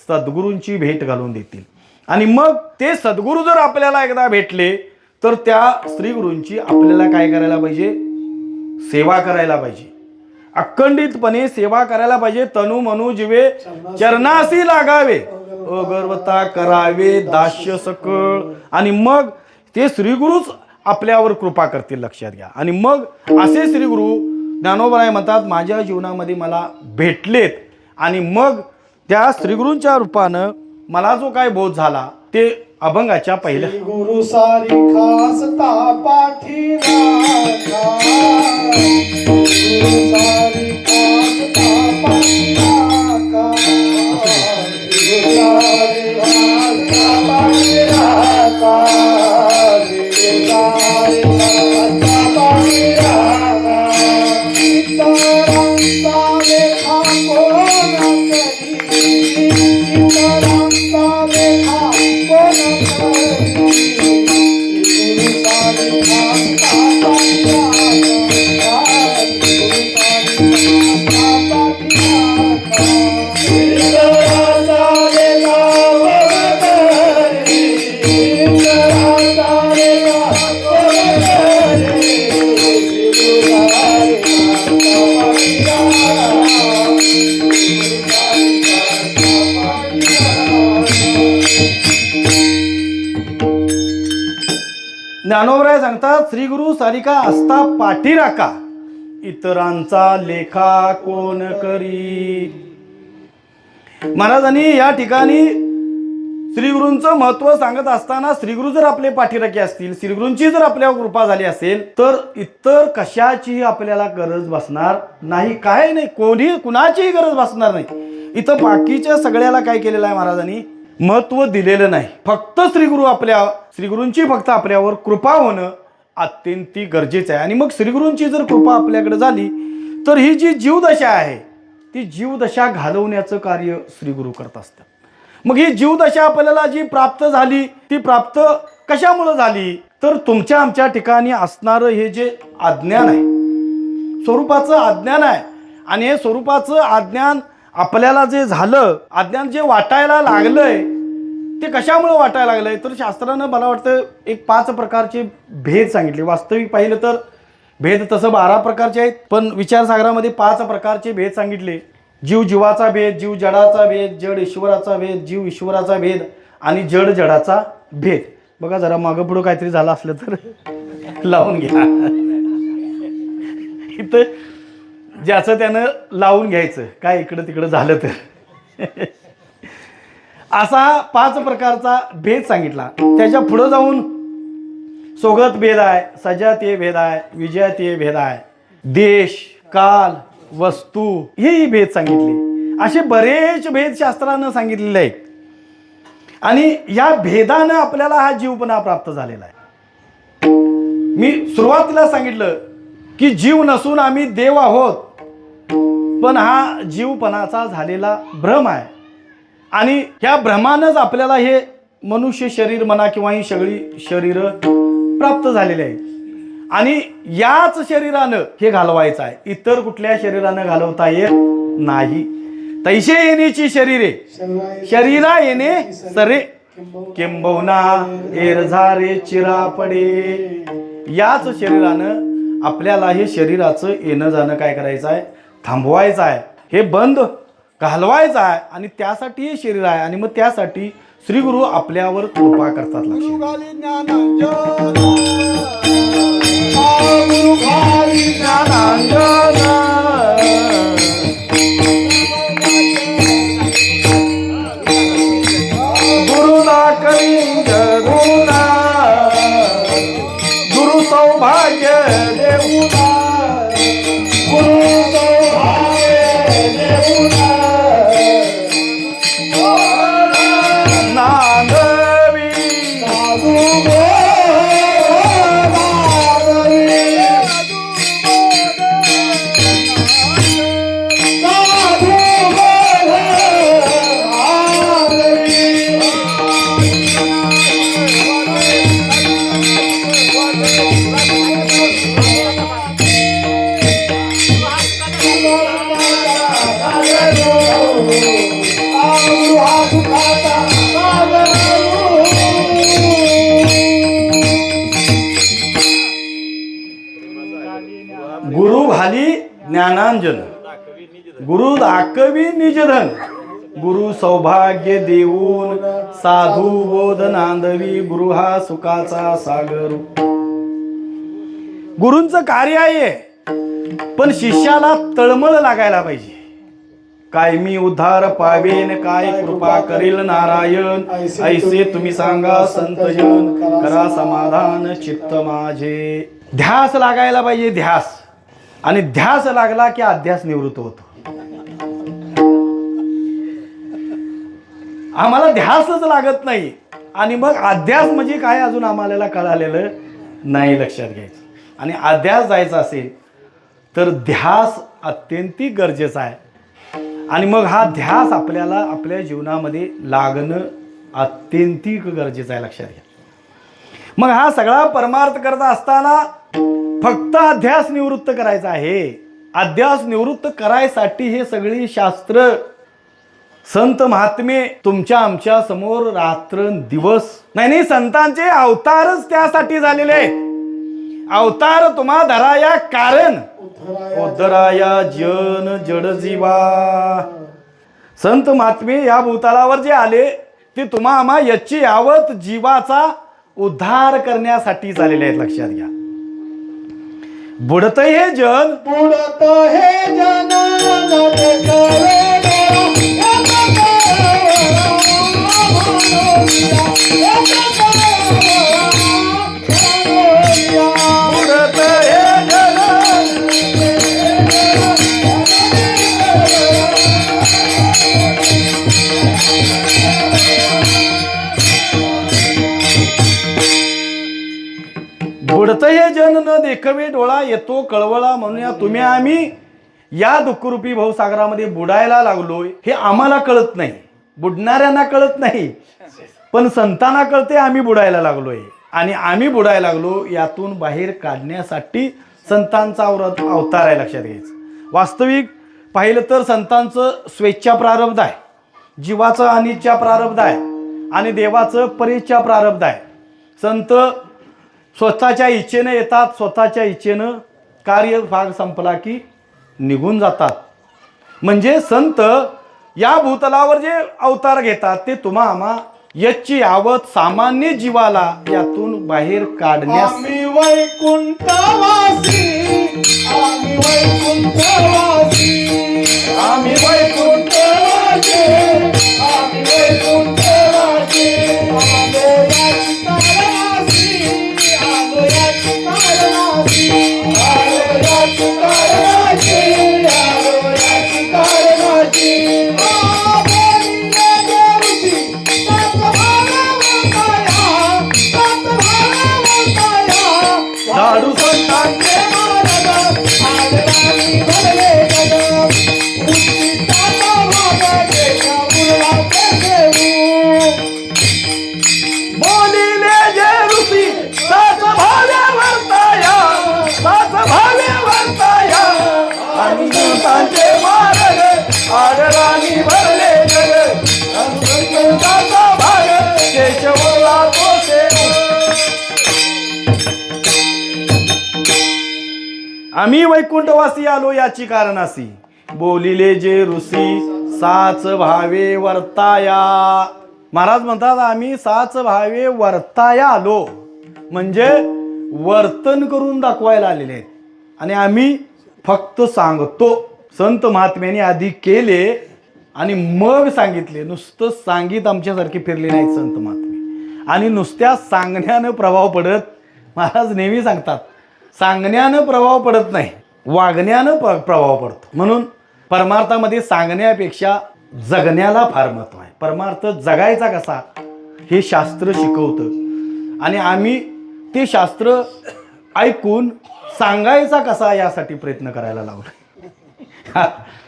सद्गुरूंची भेट घालून देतील. आणि मग ते सद्गुरू जर आपल्याला एकदा भेटले तर त्या श्रीगुरूंची आपल्याला काय करायला पाहिजे? सेवा करायला पाहिजे, अखंडितपणे सेवा करायला पाहिजे. तनु मनु जीवे चरणासी लागावे, अगर्वता करावे दास्य सकळ. आणि मग ते श्रीगुरूच आपल्यावर कृपा करतील. लक्षात घ्या. आणि मग असे श्रीगुरू ज्ञानोबराय म्हणतात माझ्या जीवनामध्ये मला भेटलेत, आणि मग त्या श्रीगुरूंच्या रूपानं मला जो काय बोध झाला ते अभंगाच्या पहिल्या गुरु सारी खासता पाठी राखा, गुरु सारी खासता पाठी राखा, गुरु सारी खासता पाठी राखा, गुरु सारी खासता पाठी राखा. इतरांचा लेखा कोण करी, इतरांचा लेखा कोण करी, गुरु सारी खासता पाठी राखा, गुरु सारी खासता पाठी राखा. इतरांचा लेखा कोण करी, इतरांचा लेखा कोण करी, गुरु सारी खासता पाठी राखा, गुरु सारी खासता पाठी ज्ञानोबराय सांगतात श्रीगुरु सारिका असता पाठी राखा, इतरांचा लेखा कोण करी. महाराजांनी या ठिकाणी श्रीगुरूंचं महत्व सांगत असताना श्रीगुरू जर आपले पाठीराखे असतील, श्रीगुरूंची जर आपल्यावर कृपा झाली असेल तर इतर कशाचीही आपल्याला गरज बसणार नाही. काय नाही, कोणी कुणाचीही गरज बसणार नाही. इथं बाकीच्या सगळ्याला काय केलेलं आहे महाराजांनी? महत्व दिलेलं नाही. फक्त श्रीगुरूंची फक्त आपल्यावर कृपा होणं अत्यंतिक गरजेचं आहे. आणि मग श्रीगुरूंची जर कृपा आपल्याकडे झाली तर ही जी जीवदशा आहे ती जीवदशा घालवण्याचं कार्य श्रीगुरू करत असतात. मग ही जीवदशा आपल्याला जी प्राप्त झाली ती प्राप्त कशामुळे झाली? तर तुमच्या आमच्या ठिकाणी असणारं हे जे अज्ञान आहे, स्वरूपाचं अज्ञान आहे. आणि हे स्वरूपाचं अज्ञान आपल्याला जे झालं, अज्ञान जे वाटायला लागलंय ते कशामुळे वाटायला लागलंय? तर शास्त्रानं मला वाटतं एक 5 प्रकारचे भेद सांगितले. वास्तविक पाहिलं तर भेद तसं 12 प्रकारचे आहेत, पण विचारसागरामध्ये 5 प्रकारचे भेद सांगितले. जीव जीवाचा भेद, जीव जडाचा भेद, जड ईश्वराचा भेद, जीव ईश्वराचा भेद आणि जड जडाचा भेद. बघा जरा मागं पुढं काहीतरी झालं असलं तर लावून घ्या. इथं ज्याचं त्यानं लावून घ्यायचं, काय इकडं तिकडं झालं तर. असा 5 प्रकारचा भेद सांगितला. त्याच्या पुढं जाऊन सोगत भेद आहे, सजातीय भेद आहे, विजयातीय भेद आहे, देश काल वस्तू हेही भेद सांगितले. असे बरेच भेद शास्त्रानं सांगितलेले आहेत. आणि या भेदानं आपल्याला हा जीवपणा प्राप्त झालेला आहे. मी सुरुवातीला सांगितलं की जीव नसून आम्ही देव आहोत. पण हा जीवपणाचा झालेला भ्रम आहे आणि ह्या भ्रमानंच आपल्याला हे मनुष्य शरीर म्हणा किंवा ही सगळी शरीरं प्राप्त झालेली आहेत आणि याच शरीरानं हे घालवायचं आहे, इतर कुठल्या शरीरानं घालवता येत नाही. तैसे येण्याची शरीरे शरीरा येणे सरे किंबहुना एरझारे चिरा पडे. याच शरीरानं आपल्याला हे शरीराचं येणं जाणं काय करायचं आहे, थांबवायचं आहे, हे बंद घालवायचं आहे आणि त्यासाठी हे शरीर आहे आणि मग त्यासाठी श्री गुरु आपल्यावर कृपा करतात. गुरुला कलिंग गुरुना गुरु सौभाग्य देऊना गुरु सौभाग्य देऊना नांदवी साधू गुरु भाली ज्ञानांजन गुरु दाखवी निजधन गुरु सौभाग्य देऊन साधू बोध नांदवी गुरु हा सुखाचा सागर. गुरूंचं कार्य आहे पण शिष्याला तळमळ लागायला पाहिजे. काय मी उद्धार पावेन काय कृपा करील नारायण ऐसे तुम्ही सांगा संतजन करा समाधान चित्त माझे. ध्यास लागायला पाहिजे, ध्यास. आणि ध्यास लागला की अध्यास निवृत्त होतो. आम्हाला ध्यासच लागत नाही आणि मग अध्यास म्हणजे काय अजून आम्हाला कळालेलं नाही. लक्षात घ्यायचं. आणि अध्यास जायचा असेल तर ध्यास अत्यंतिक गरजेचा आहे आणि मग हा ध्यास आपल्याला आपल्या जीवनामध्ये लागणं अत्यंतिक गरजेचं आहे. लक्षात घ्या. मग हा सगळा परमार्थ करत असताना फक्त अध्यास निवृत्त करायचा आहे. अध्यास निवृत्त करायसाठी हे सगळी शास्त्र संत महात्मे तुमच्या आमच्या समोर रात्र दिवस नाही संतांचे अवतारच त्यासाठी झालेले आहेत. अवतार तुम्हा धराया कारण उद्धराया जन जड जीवा. संत महात्मे या भूतलावर जे आले ते तुम्हा आम्हा याची यावत जीवाचा उद्धार करण्यासाठी झालेले आहेत. लक्षात घ्या. बुडत हे जन बुडत हे जन बुडत हे जन बुडत हे जन न देखवे डोळा येतो कळवळा म्हणून तुम्ही आम्ही या दुःखरूपी भवसागरामध्ये बुडायला लागलोय हे आम्हाला कळत नाही. बुडणाऱ्यांना कळत नाही पण संतांना कळते आम्ही बुडायला लागलोय आणि आम्ही बुडायला लागलो यातून बाहेर काढण्यासाठी संतांचा अवतार आहे. लक्षात घ्यायचं. वास्तविक पाहिलं तर संतांचं स्वेच्छा प्रारब्ध आहे, जीवाचं अनिच्छा प्रारब्ध आहे आणि देवाचं परेच्छा प्रारब्ध आहे. संत स्वतःच्या इच्छेनं येतात, स्वतःच्या इच्छेनं कार्यभाग संपला की निघून जातात. म्हणजे संत या भूतलावर जे अवतार घेतात ते तुम्हा आम्हा याची यावत सामान्य जीवाला यातून बाहेर काढण्यास आम्ही वैकुंठवासी आम्ही वैकुंठवासी आम्ही वैकुंठवासी आम्ही वैकुंठवासी आलो याची कारणासी आलो याची कारणासी आलो याची कारणासी आलो याची कारणासी साधू संतांचे भरले आदराने भरले जग अनुसंधाचा भाग केशवला तो सेवक. आम्ही वैकुंठवासी आलो याची कारणासी बोलिले जे ऋषी साच भावे वर्ताया. महाराज म्हणतात आम्ही साच भावे वर्ताया आलो म्हणजे वर्तन करून दाखवायला आलेले आहेत आणि आम्ही फक्त सांगतो. संत महात्म्याने आधी केले आणि मग सांगितले. नुसतं सांगित आमच्यासारखे फिरले नाहीत संत महात्मे. आणि नुसत्या सांगण्यानं प्रभाव पडत, महाराज नेहमी सांगतात सांगण्यानं प्रभाव पडत नाही, वागण्यानं प्रभाव पडतो. म्हणून परमार्थामध्ये सांगण्यापेक्षा जगण्याला फार महत्व आहे. परमार्थ जगायचा कसा हे शास्त्र शिकवतं आणि आम्ही ते शास्त्र ऐकून सांगायचा कसा यासाठी प्रयत्न करायला लावला.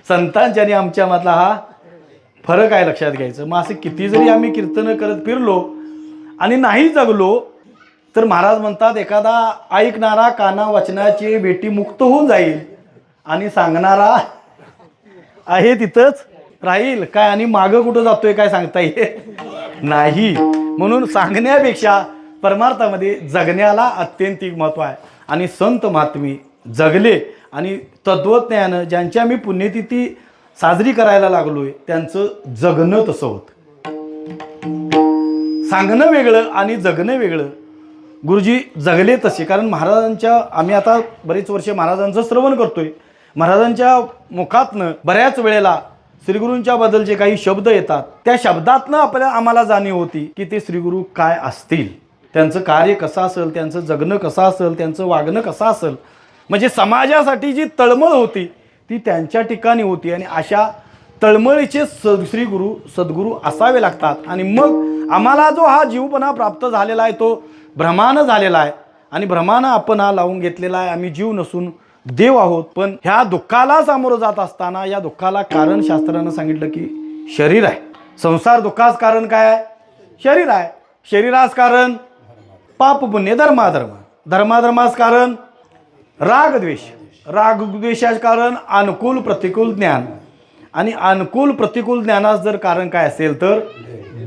संतांच्या आणि आमच्या मधला हा फरक आहे लक्षात घ्यायचं. मग असे किती जरी आम्ही कीर्तन करत फिरलो आणि नाही जगलो तर महाराज म्हणतात एखादा ऐकणारा काना वचनाची भेटी मुक्त होऊन जाईल आणि सांगणारा आहे तिथंच राहील काय आणि मागं कुठं जातोय काय सांगता येत नाही. म्हणून सांगण्यापेक्षा परमार्थामध्ये जगण्याला अत्यंतिक महत्व आहे. आणि संत महात्मे जगले आणि तत्वज्ञान ज्यांची आम्ही पुण्यतिथी साजरी करायला लागलोय त्यांचं जगणं तसं होतं. सांगणं वेगळं आणि जगणं वेगळं. गुरुजी जगले तसे, कारण महाराजांच्या आम्ही आता बरेच वर्ष महाराजांचं श्रवण करतोय. महाराजांच्या मुखातनं बऱ्याच वेळेला श्रीगुरूंच्या बद्दल जे काही शब्द येतात त्या शब्दातनं आम्हाला जाणीव होती की ते श्रीगुरू काय असतील, त्यांचं कार्य कसं असेल, त्यांचं जगणं कसं असेल, त्यांचं वागणं कसं असेल. म्हणजे समाजासाठी जी तळमळ होती ती त्यांच्या ठिकाणी होती आणि अशा तळमळीचे श्रीगुरू सद्गुरू असावे लागतात. आणि मग आम्हाला जो हा जीवपणा प्राप्त झालेला आहे तो भ्रमानं झालेला आहे आणि भ्रमानं आपण हा लावून घेतलेला आहे. आम्ही जीव नसून देव आहोत. पण ह्या दुःखाला सामोरं जात असताना या दुःखाला कारण शास्त्रानं सांगितलं की शरीर आहे. संसार दुःखास कारण काय आहे? शरीर आहे. शरीरास कारण पाप पुण्य धर्माधर्म, धर्माधर्मास कारण राग द्वेष, राग द्वेषास कारण अनुकूल प्रतिकूल ज्ञान आणि अनुकूल प्रतिकूल ज्ञानास जर कारण काय असेल तर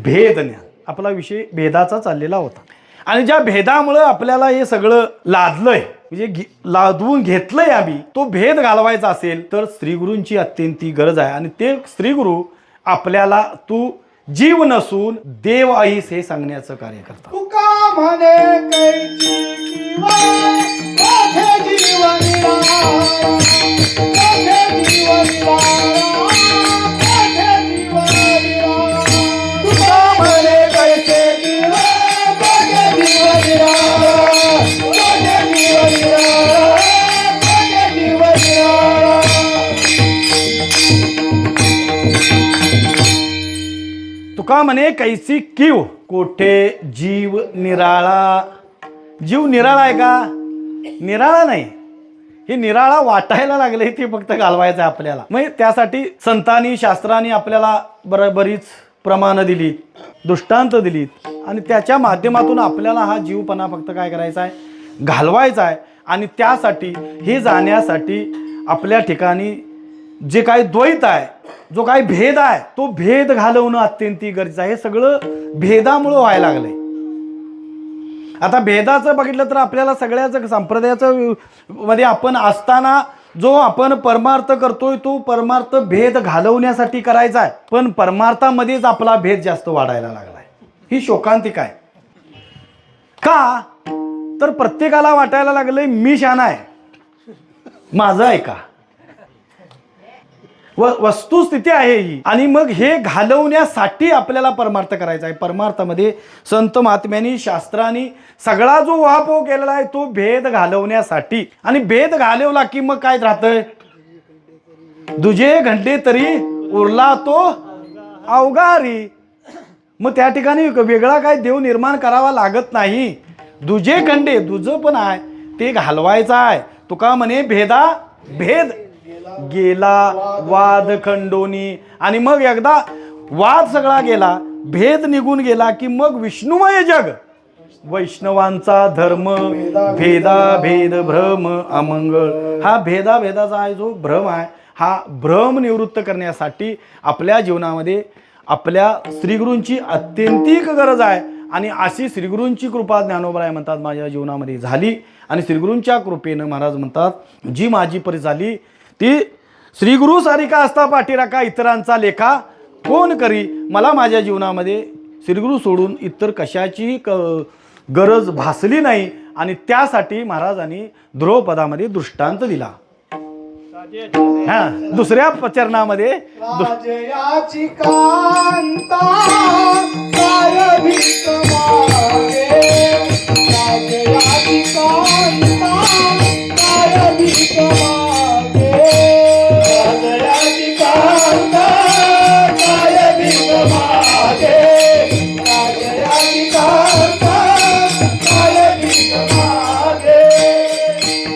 भेद ज्ञान. आपला विषय भेदाचा चाललेला होता आणि ज्या भेदामुळं आपल्याला हे सगळं लादलंय म्हणजे लादवून घेतलंय आम्ही, तो भेद घालवायचा असेल तर श्रीगुरूंची अत्यंती गरज आहे. आणि ते श्रीगुरू आपल्याला तू जीव नसून देव आहेस हे सांगण्याचं कार्य करतात. तुका म्हणे कैची किंवा माझे जीव निराळा, माझे जीव निराळा, माझे जीव निराळा. तुका म्हणे कैचे किंवा माझे जीव निराळा, माझे जीव निराळा, माझे जीव निराळा. तुका म्हणे कैसी कीव कोठे जीव निराळा. जीव निराळा आहे का? निराळा नाही. हे निराळा वाटायला लागले ते फक्त घालवायचं आहे आपल्याला. मग त्यासाठी संतांनी शास्त्रांनी आपल्याला बरीच प्रमाणं दिलीत, दृष्टांत दिलीत आणि त्याच्या माध्यमातून आपल्याला हा जीवपणा फक्त काय करायचा आहे? घालवायचा आहे. आणि त्यासाठी हे जाण्यासाठी आपल्या ठिकाणी जे काही द्वैत आहे, जो काही भेद आहे तो भेद घालवणं अत्यंत गरजेचं आहे. हे सगळं भेदामुळं व्हायला लागलंय. आता भेदाचं बघितलं तर आपल्याला सगळ्याच संप्रदायाचं मध्ये आपण असताना जो आपण परमार्थ करतोय तो परमार्थ भेद घालवण्यासाठी करायचा आहे. पण परमार्थामध्येच आपला भेद जास्त वाढायला लागलाय. ही शोकांतिका आहे. का तर प्रत्येकाला वाटायला लागलंय मी शहाणा आहे, माझं आहे का. वस्तुस्थिती आहे ही. आणि मग हे घालवण्यासाठी आपल्याला परमार्थ करायचा आहे. परमार्थामध्ये संत महात्म्यांनी शास्त्रांनी सगळा जो उहापोह केलेला आहे तो भेद घालवण्यासाठी. आणि भेद घालवला की मग काय राहतंय? दुजे घंटे तरी उरला तो अवघारी. मग त्या ठिकाणी वेगळा काय देव निर्माण करावा लागत नाही. दुजे खंडे दुजं पण आहे ते घालवायचं आहे. तुका म्हणे भेदा भेद गेला वाद खंडोनी. आणि मग एकदा वाद सगळा गेला, भेद निघून गेला की मग विष्णुमय जग, वैष्णवांचा धर्म, भेदा भेद भ्रम अमंगळ. हा भेदाभेदाचा आहे जो भ्रम आहे हा भ्रम निवृत्त करण्यासाठी आपल्या जीवनामध्ये आपल्या श्रीगुरूंची अत्यंतिक गरज आहे. आणि अशी श्रीगुरूंची कृपा ज्ञानोबराय म्हणतात माझ्या जीवनामध्ये झाली. आणि श्रीगुरूंच्या कृपेनं महाराज म्हणतात जी माझी परी झाली ती श्रीगुरु सारिका असता पाठीराखा इतरांचा लेखा कोण करी. मला माझ्या जीवनामध्ये श्रीगुरु सोडून इतर कशाची गरज भासली नाही. आणि त्यासाठी महाराजांनी ध्रुवपदामध्ये दृष्टांत दिला. दुसऱ्या चरणामध्ये राजयाची कांता काय भीक मागे, राजयाची कांता काय भीक मागे, राजयाची कांता काय भीक मागे, राजयाची कांता काय भीक मागे.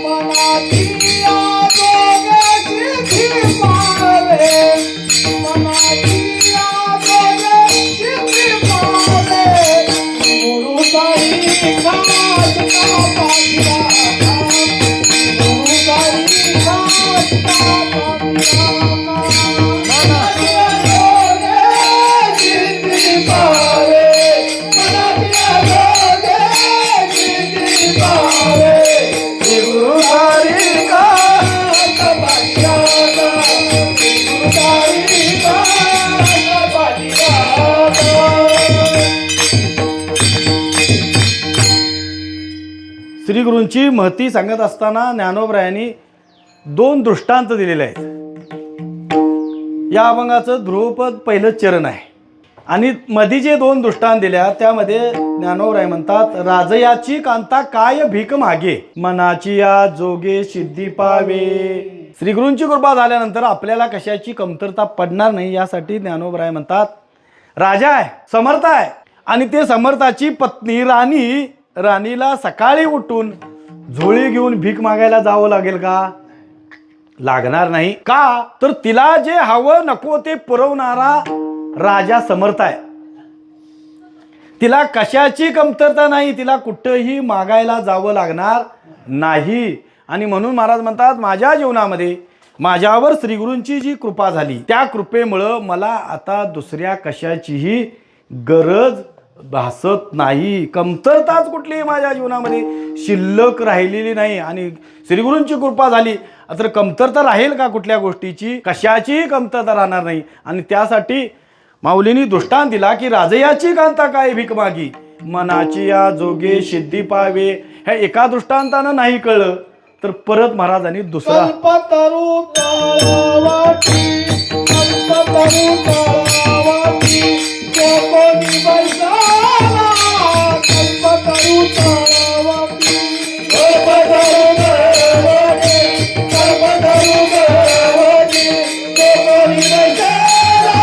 मनाची श्रीगुरूंची महती सांगत असताना ज्ञानोबरायांनी 2 दृष्टांत दिलेले आहेत. या अभंगाचं ध्रुवपद पहिलं चरण आहे. आणि मध्ये जे 2 दृष्टांत दिल्या त्यामध्ये ज्ञानोबराय म्हणतात राजयाची कांता काय भीक मागे, मनाची या जोगे सिद्धी पावे. श्रीगुरूंची कृपा झाल्यानंतर आपल्याला कशाची कमतरता पडणार नाही यासाठी ज्ञानोबराय म्हणतात राजा आहे, समर्थ आहे. आणि ते समर्थाची पत्नी राणीला सकाळी उठून झोळी घेऊन भीक मागायला जावं लागेल का? लागणार नाही. का तर तिला जे हवं नको ते पुरवणारा राजा समर्थ आहे. तिला कशाची कमतरता नाही, तिला कुठंही मागायला जावं लागणार नाही. आणि म्हणून महाराज म्हणतात माझ्या जीवनामध्ये माझ्यावर श्रीगुरूंची जी कृपा झाली त्या कृपेमुळं मला आता दुसऱ्या कशाचीही गरज भासत नाही. कमतरताच कुठलीही माझ्या जीवनामध्ये शिल्लक राहिलेली नाही. आणि श्रीगुरूंची कृपा झाली तर कमतरता राहील का कुठल्या गोष्टीची? कशाचीही कमतरता राहणार नाही. आणि त्यासाठी माऊलींनी दृष्टांत दिला की राजयाची कांता काय भीक मागी, मनाची या जोगे सिद्धी पावे. ह्या एका दृष्टांतानं नाही कळलं तर परत महाराजांनी दुसरा कल्पतरू तळावाची, कल्पतरू तळावाची, जो कोणी बैसाला कल्पतरू तळावाची, कल्पतरू तळावाची, कल्पतरू तळावाची, जो कोणी बैसाला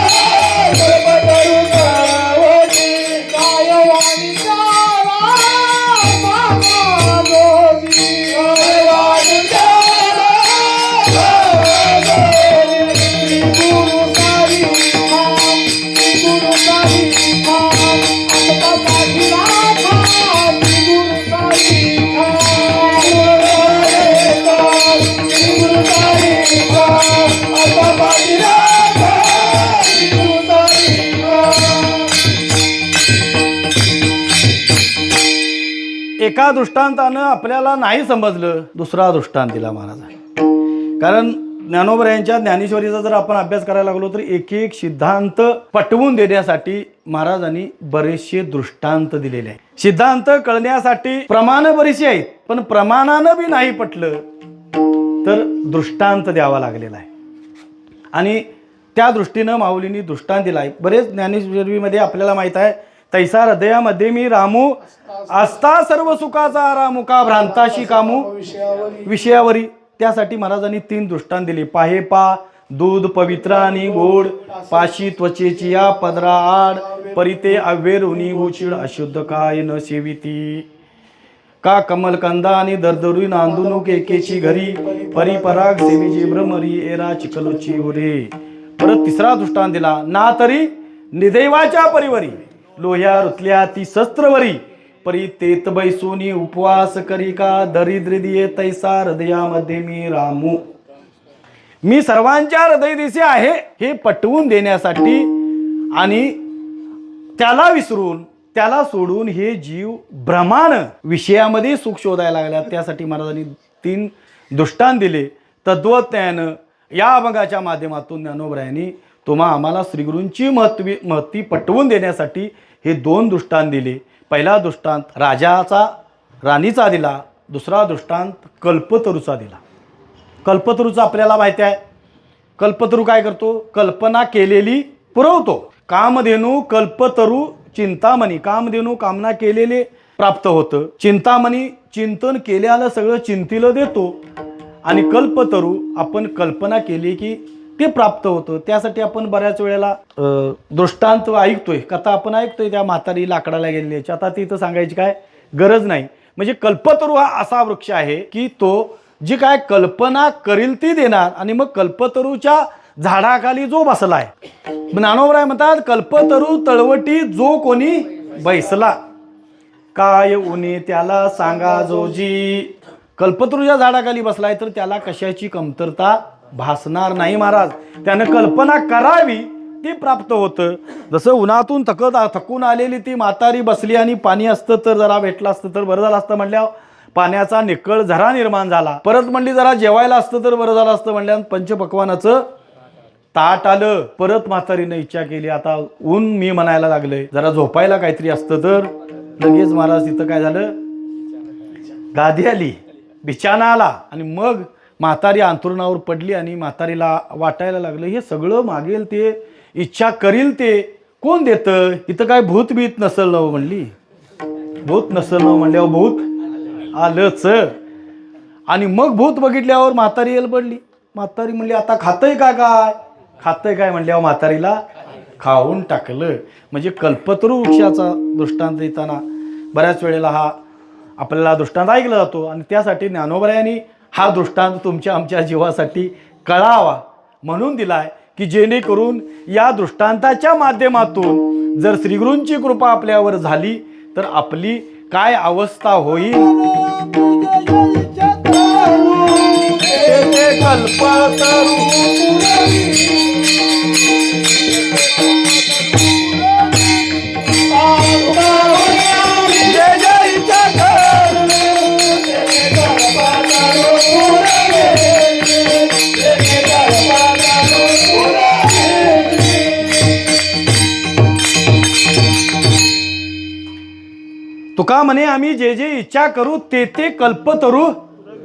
कल्पतरू तळावाची. काय वाणी चाला मामा जोगी, एका दृष्टांतानं आपल्याला नाही समजलं दुसरा दृष्टांत दिला महाराजांनी. कारण ज्ञानोबा यांच्या ज्ञानेश्वरीचा जर आपण अभ्यास करायला लागलो तर एक एक सिद्धांत पटवून देण्यासाठी महाराजांनी बरेचसे दृष्टांत दिलेले आहेत. सिद्धांत कळण्यासाठी प्रमाण बरीचशी आहेत, पण प्रमाणानं बी नाही पटलं तर दृष्टांत द्यावा लागलेला आहे. आणि त्या दृष्टीनं माऊलींनी दृष्टांत दिला आहे. बरेच ज्ञानेश्वरीमध्ये आपल्याला माहीत आहे तैसा हृदयामध्ये मी रामू असता सर्व सुखाचा आरामू का भ्रांताशी कामू विषयावरी. त्यासाठी महाराजांनी 3 दृष्टांत दिले. पाहे पा दूध पवित्र आणि गोड, पाशी त्वचेची या पदरा आड, परिते अव्यरुनी उचिड अशुद्ध काय न सेविती. का कमलकंदा आणि दरदरी नांदुनुक एकेची घरी, परिपराग सेविजी भ्रमरी एरा चिकलोची उरे. परत 3रा दृष्टांत दिला. ना तरी निदैवाच्या परिवरी, लोह्या रुतल्या ती शस्त्रवरी, परी तेत बैसुनी उपवास करी का, दरिद्र दिये तैसा हृदयामध्ये मी रामू. मी सर्वांच्या हृदयदेशी आहे हे पटवून देण्यासाठी आणि त्याला विसरून त्याला सोडून हे जीव भ्रमाण विषयामध्ये सुख शोधायला लागला. त्यासाठी महाराजांनी 3 दृष्टांत दिले. तत्वज्ञान या अभंगाच्या माध्यमातून ज्ञानोबरायांनी आम्हाला श्रीगुरूंची महती पटवून देण्यासाठी हे 2 दृष्टांत दिले. पहिला दृष्टांत राणीचा दिला. दुसरा दृष्टांत कल्पतरूचा दिला. कल्पतरूचा आपल्याला माहिती आहे. कल्पतरू काय करतो? कल्पना केलेली पुरवतो. कामधेनू कल्पतरू चिंतामणी. कामधेनू कामना केलेले प्राप्त होतं. चिंतामणी चिंतन केल्याला सगळं चिंतीला देतो. आणि कल्पतरू आपण कल्पना केली की ते प्राप्त होतं. त्यासाठी आपण बऱ्याच वेळेला दृष्टांत ऐकतोय, कथा आपण ऐकतोय. त्या म्हातारी लाकडाला गेलेली. आता तिथं सांगायची काय गरज नाही. म्हणजे कल्पतरू हा असा वृक्ष आहे की तो जी काय कल्पना करील ती देणार. आणि मग कल्पतरूच्या झाडाखाली जो बसलाय, ज्ञानोबराय म्हणतात कल्पतरू तळवटी जो कोणी बैसला, काय उनी त्याला सांगा जोजी. कल्पतरूच्या झाडाखाली बसलाय तर त्याला कशाची कमतरता भासणार नाही महाराज. त्यानं कल्पना करावी ते प्राप्त होतं. जसं उन्हातून थकून आलेली ती म्हातारी बसली आणि पाणी असतं तर जरा भेटलं असतं तर बरं झालं असतं म्हणल्यावर पाण्याचा निकळ झरा निर्माण झाला. परत म्हणली जरा जेवायला असतं तर बरं झालं असतं म्हणल्या पंचपक्वानाचं ताट आलं. परत म्हातारीने इच्छा केली आता ऊन मी म्हणायला लागलंय, जरा झोपायला काहीतरी असतं तर. लगेच महाराज तिथं काय झालं, गादी आली, बिछाना आला आणि मग म्हातारी अंथरुणावर पडली आणि म्हातारीला वाटायला लागलं हे सगळं मागेल ते इच्छा करील ते कोण देतं. इथं काय भूत बीत नसल न म्हणली. भूत नसल न म्हणल्यावर भूत आलंच. आणि मग भूत बघितल्यावर म्हातारी येल पडली. म्हातारी म्हणली आता खातंय काय म्हणल्यावर म्हातारीला खाऊन टाकलं. म्हणजे कल्पतरू वृक्षाचा दृष्टांत देताना बऱ्याच वेळेला हा आपल्याला दृष्टांत ऐकला जातो. आणि त्यासाठी ज्ञानोबरायांनी हा दृष्टांत तुमच्या आमच्या जीवासाठी कळावा म्हणून दिलाय की जेणेकरून या दृष्टांताच्या माध्यमातून जर श्रीगुरूंची कृपा आपल्यावर झाली तर आपली काय अवस्था होईल. कल्पतरू तुका म्हणे आम्ही जे जे इच्छा करू ते कल्पतरू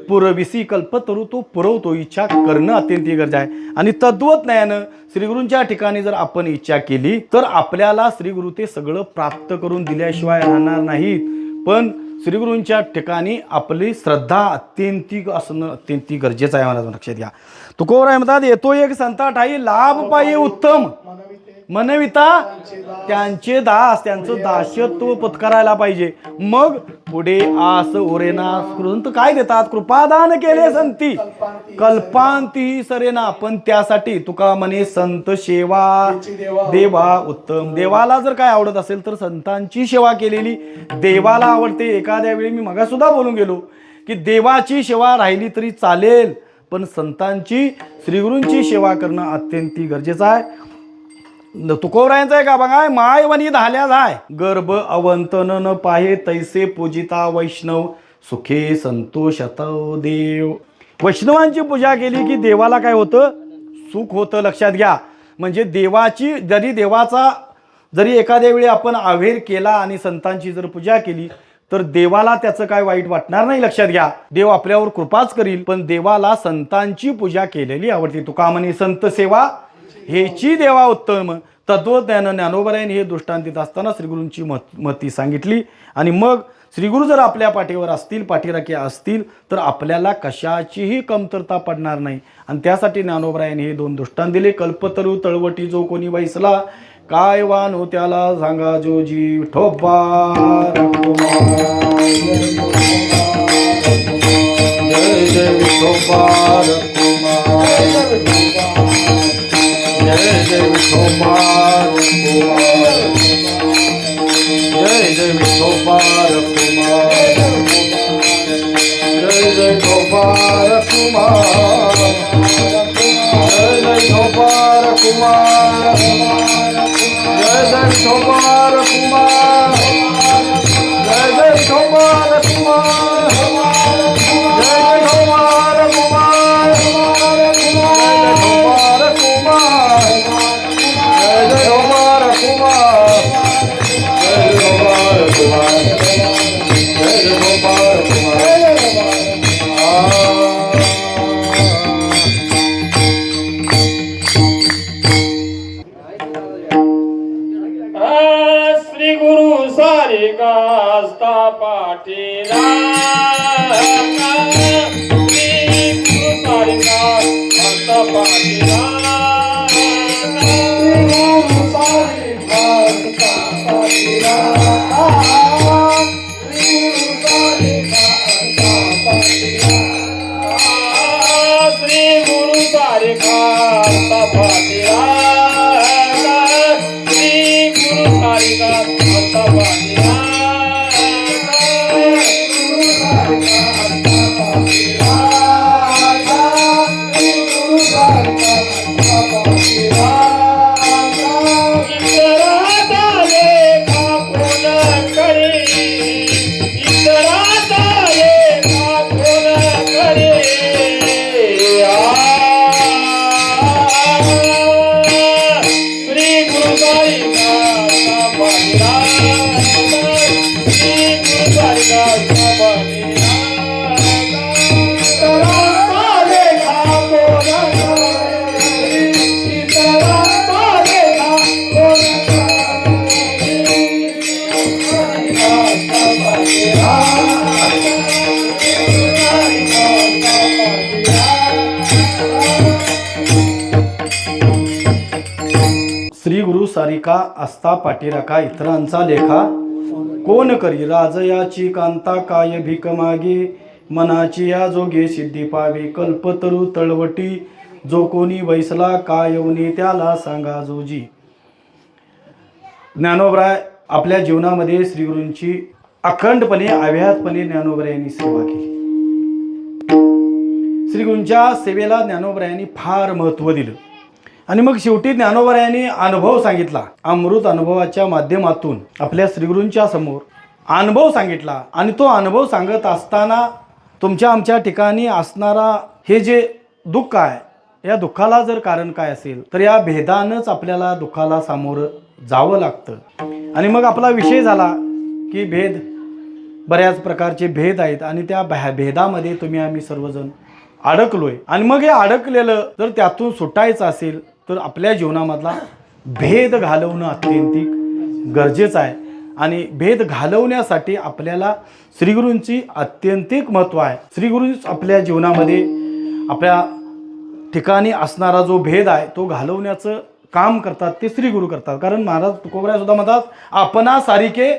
पुरविसी. कल्पतरू तो पुरवतो. इच्छा करणं अत्यंत गरज आहे. आणि तद्वज्ञानं श्रीगुरूंच्या ठिकाणी जर आपण इच्छा केली तर आपल्याला श्रीगुरू ते सगळं प्राप्त करून दिल्याशिवाय राहणार नाहीत. पण श्रीगुरूंच्या ठिकाणी आपली श्रद्धा अत्यंतिक असणं अत्यंत गरजेचं आहे. मला लक्षात घ्या. तुकोबराय म्हणतात येतो एक संता ठाई लाभ पाहिजे उत्तम मनविता त्यांचे दास. त्यांचं दासत्व पत्करायला पाहिजे. मग पुढे आस ओरेना कृंत काय देतात कृपादान केले संती कल्पांती सरेना. पण त्यासाठी तुका म्हणे संत सेवा देवा उत्तम. देवाला जर काय आवडत असेल तर संतांची सेवा केलेली देवाला आवडते. एखाद्या वेळी मी मगासुद्धा बोलून गेलो की देवाची सेवा राहिली तरी चालेल पण संतांची श्रीगुरूंची सेवा करणं अत्यंत गरजेचं आहे. तुकोबरायांचं आहे का बघा, मायवनी धाल्या जाय गर्भ अवंतन न पाहे तैसे पूजिता वैष्णव सुखे संतोषत देव. वैष्णवांची पूजा केली की देवाला काय होतं सुख होतं. लक्षात घ्या. म्हणजे देवाची जरी एखाद्या वेळी आपण अवेर केला आणि संतांची जर पूजा केली तर देवाला त्याचं काय वाईट वाटणार नाही. लक्षात घ्या. देव आपल्यावर कृपाच करील पण देवाला संतांची पूजा केलेली आवडते. तुका म्हणे संत सेवा हेची देवा उत्तम. तत्वज्ञान ज्ञानोबरायांनी हे दृष्टांत देत असताना श्रीगुरूंची मती सांगितली. आणि मग श्रीगुरू जर आपल्या पाठीवर असतील पाठीराखे असतील तर आपल्याला कशाचीही कमतरता पडणार नाही. आणि त्यासाठी ज्ञानोबरायांनी हे 2 दृष्टांत दिले. कल्पतरू तळवटी जो कोणी बैसला काय वानो त्याला सांगा जोजी विठोबा जय जय विठोबा जय जय विठोबा जय जय विठोबा जय जय विठोबा श्री गुरु सारिका हस्ता पाठीला श्री गुरु सारिका हस्ता पाठीला श्री गुरु सारिका हस्ता पाठीला श्री गुरु सारिका असता पाठीराखा इतरांचा लेखा कोण करी राजयाची कांता काय भीक मागे मनाची या जोगे सिद्धी पावे कल्पतरू तळवटी जो कोणी बैसला कायवनी त्याला सांगा जोजी. ज्ञानोबराय आपल्या जीवनामध्ये श्रीगुरूंची अखंडपणे अव्याहतपणे ज्ञानोबरायांनी सेवा केली. श्रीगुरूंच्या सेवेला ज्ञानोबरायांनी फार महत्त्व दिलं आणि मग शेवटी ज्ञानोबरायांनी अनुभव सांगितला. अमृत अनुभवाच्या माध्यमातून आपल्या श्रीगुरूंच्या समोर अनुभव सांगितला आणि तो अनुभव सांगत असताना तुमच्या आमच्या ठिकाणी असणारा हे जे दुःख आहे, या दुःखाला जर कारण काय असेल तर या भेदानंच आपल्याला दुःखाला सामोरं जावं लागतं. आणि मग आपला विषय झाला की भेद, बऱ्याच प्रकारचे भेद आहेत आणि त्या भेदामध्ये तुम्ही आम्ही सर्वजण अडकलोय. आणि मग हे अडकलेलं जर त्यातून सुटायचं असेल तर आपल्या जीवनामधला भेद घालवणं अत्यंतिक गरजेचं आहे. आणि भेद घालवण्यासाठी आपल्याला श्रीगुरूंची अत्यंतिक महत्त्व आहे. श्रीगुरू आपल्या जीवनामध्ये आपल्या ठिकाणी असणारा जो भेद आहे तो घालवण्याचं काम करतात, ते श्रीगुरू करतात. कारण महाराज तुकोबराय सुद्धा म्हणतात, आपणा सारिके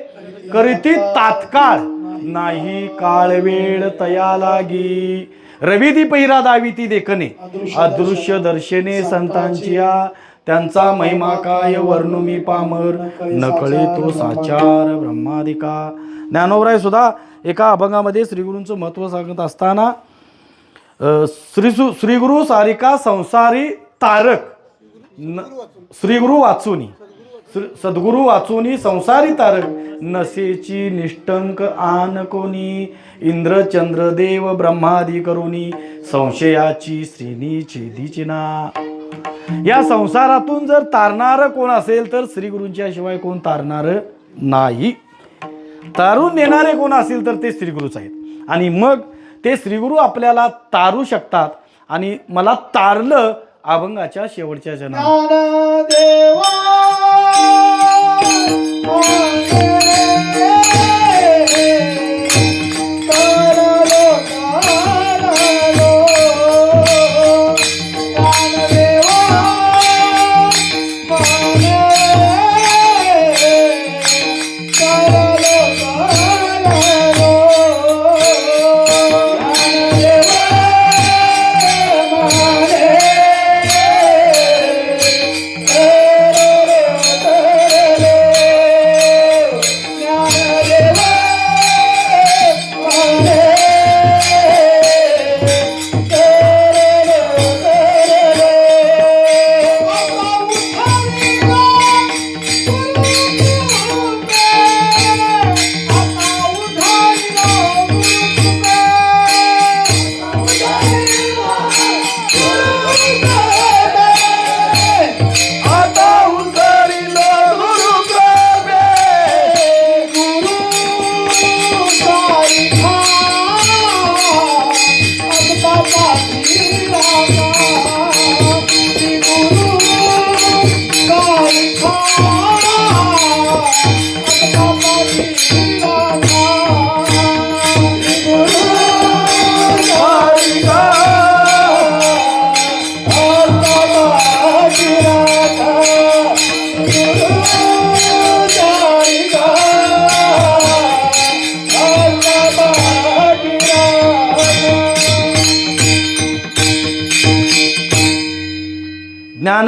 करीती तात्काळ नाही काळ वेळ तया लागी रविदी पहिरा दाविती देखणे अदृश्य दर्शने संतांची त्यांचा महिमा काय वर्णू मी पामर नकळे तो साचार ब्रह्मादिका. ज्ञानोबराय सुद्धा एका अभंगामध्ये श्रीगुरूंचं महत्त्व सांगत असताना श्रीगुरु सारिका संसारी तारक श्रीगुरु वाचुनी सद्गुरु वाचुनी संसारी तारक नसेची निष्ठंक आन कोणी इंद्र चंद्र देव ब्रह्मादी करुणी संशयाची श्रेणी छेदीची ना. या संसारातून जर तारणार कोण असेल तर श्रीगुरूंच्या शिवाय कोण तारणार नाही. तारून नेणारे कोण असेल तर ते श्रीगुरूच आहेत. आणि मग ते श्रीगुरू आपल्याला तारू शकतात. आणि मला तारलं अभंगाच्या शेवटच्या जन्मात.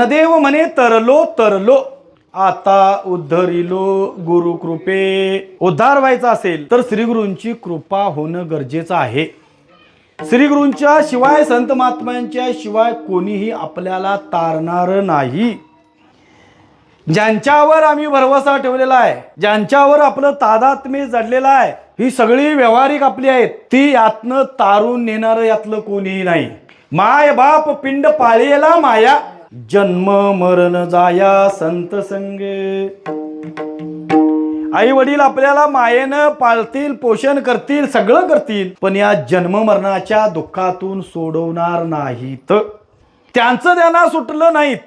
ज्ञानदेव म्हणे तरलो तरलो आता उद्धरिलो गुरुकृपे. उद्धार व्हायचा असेल तर श्रीगुरूंची कृपा होणं गरजेचं आहे. श्रीगुरूंच्या शिवाय संत महात्म्यांच्या शिवाय कोणीही आपल्याला तारणार नाही. ज्यांच्यावर आम्ही भरवसा ठेवलेला आहे, ज्यांच्यावर आपलं तादात्म्य जडलेलं आहे, ही सगळी व्यवहारिक आपली आहेत, ती यातनं तारून नेणार यातलं कोणीही नाही. माय बाप पिंड पाळेला माया, जन्म मरण जाया संत संगे. आई वडील आपल्याला मायेनं पाळतील, पोषण करतील, सगळं करतील, पण या जन्म मरणाच्या दुःखातून सोडवणार नाहीत. त्यांचं त्यांना सुटलं नाहीत,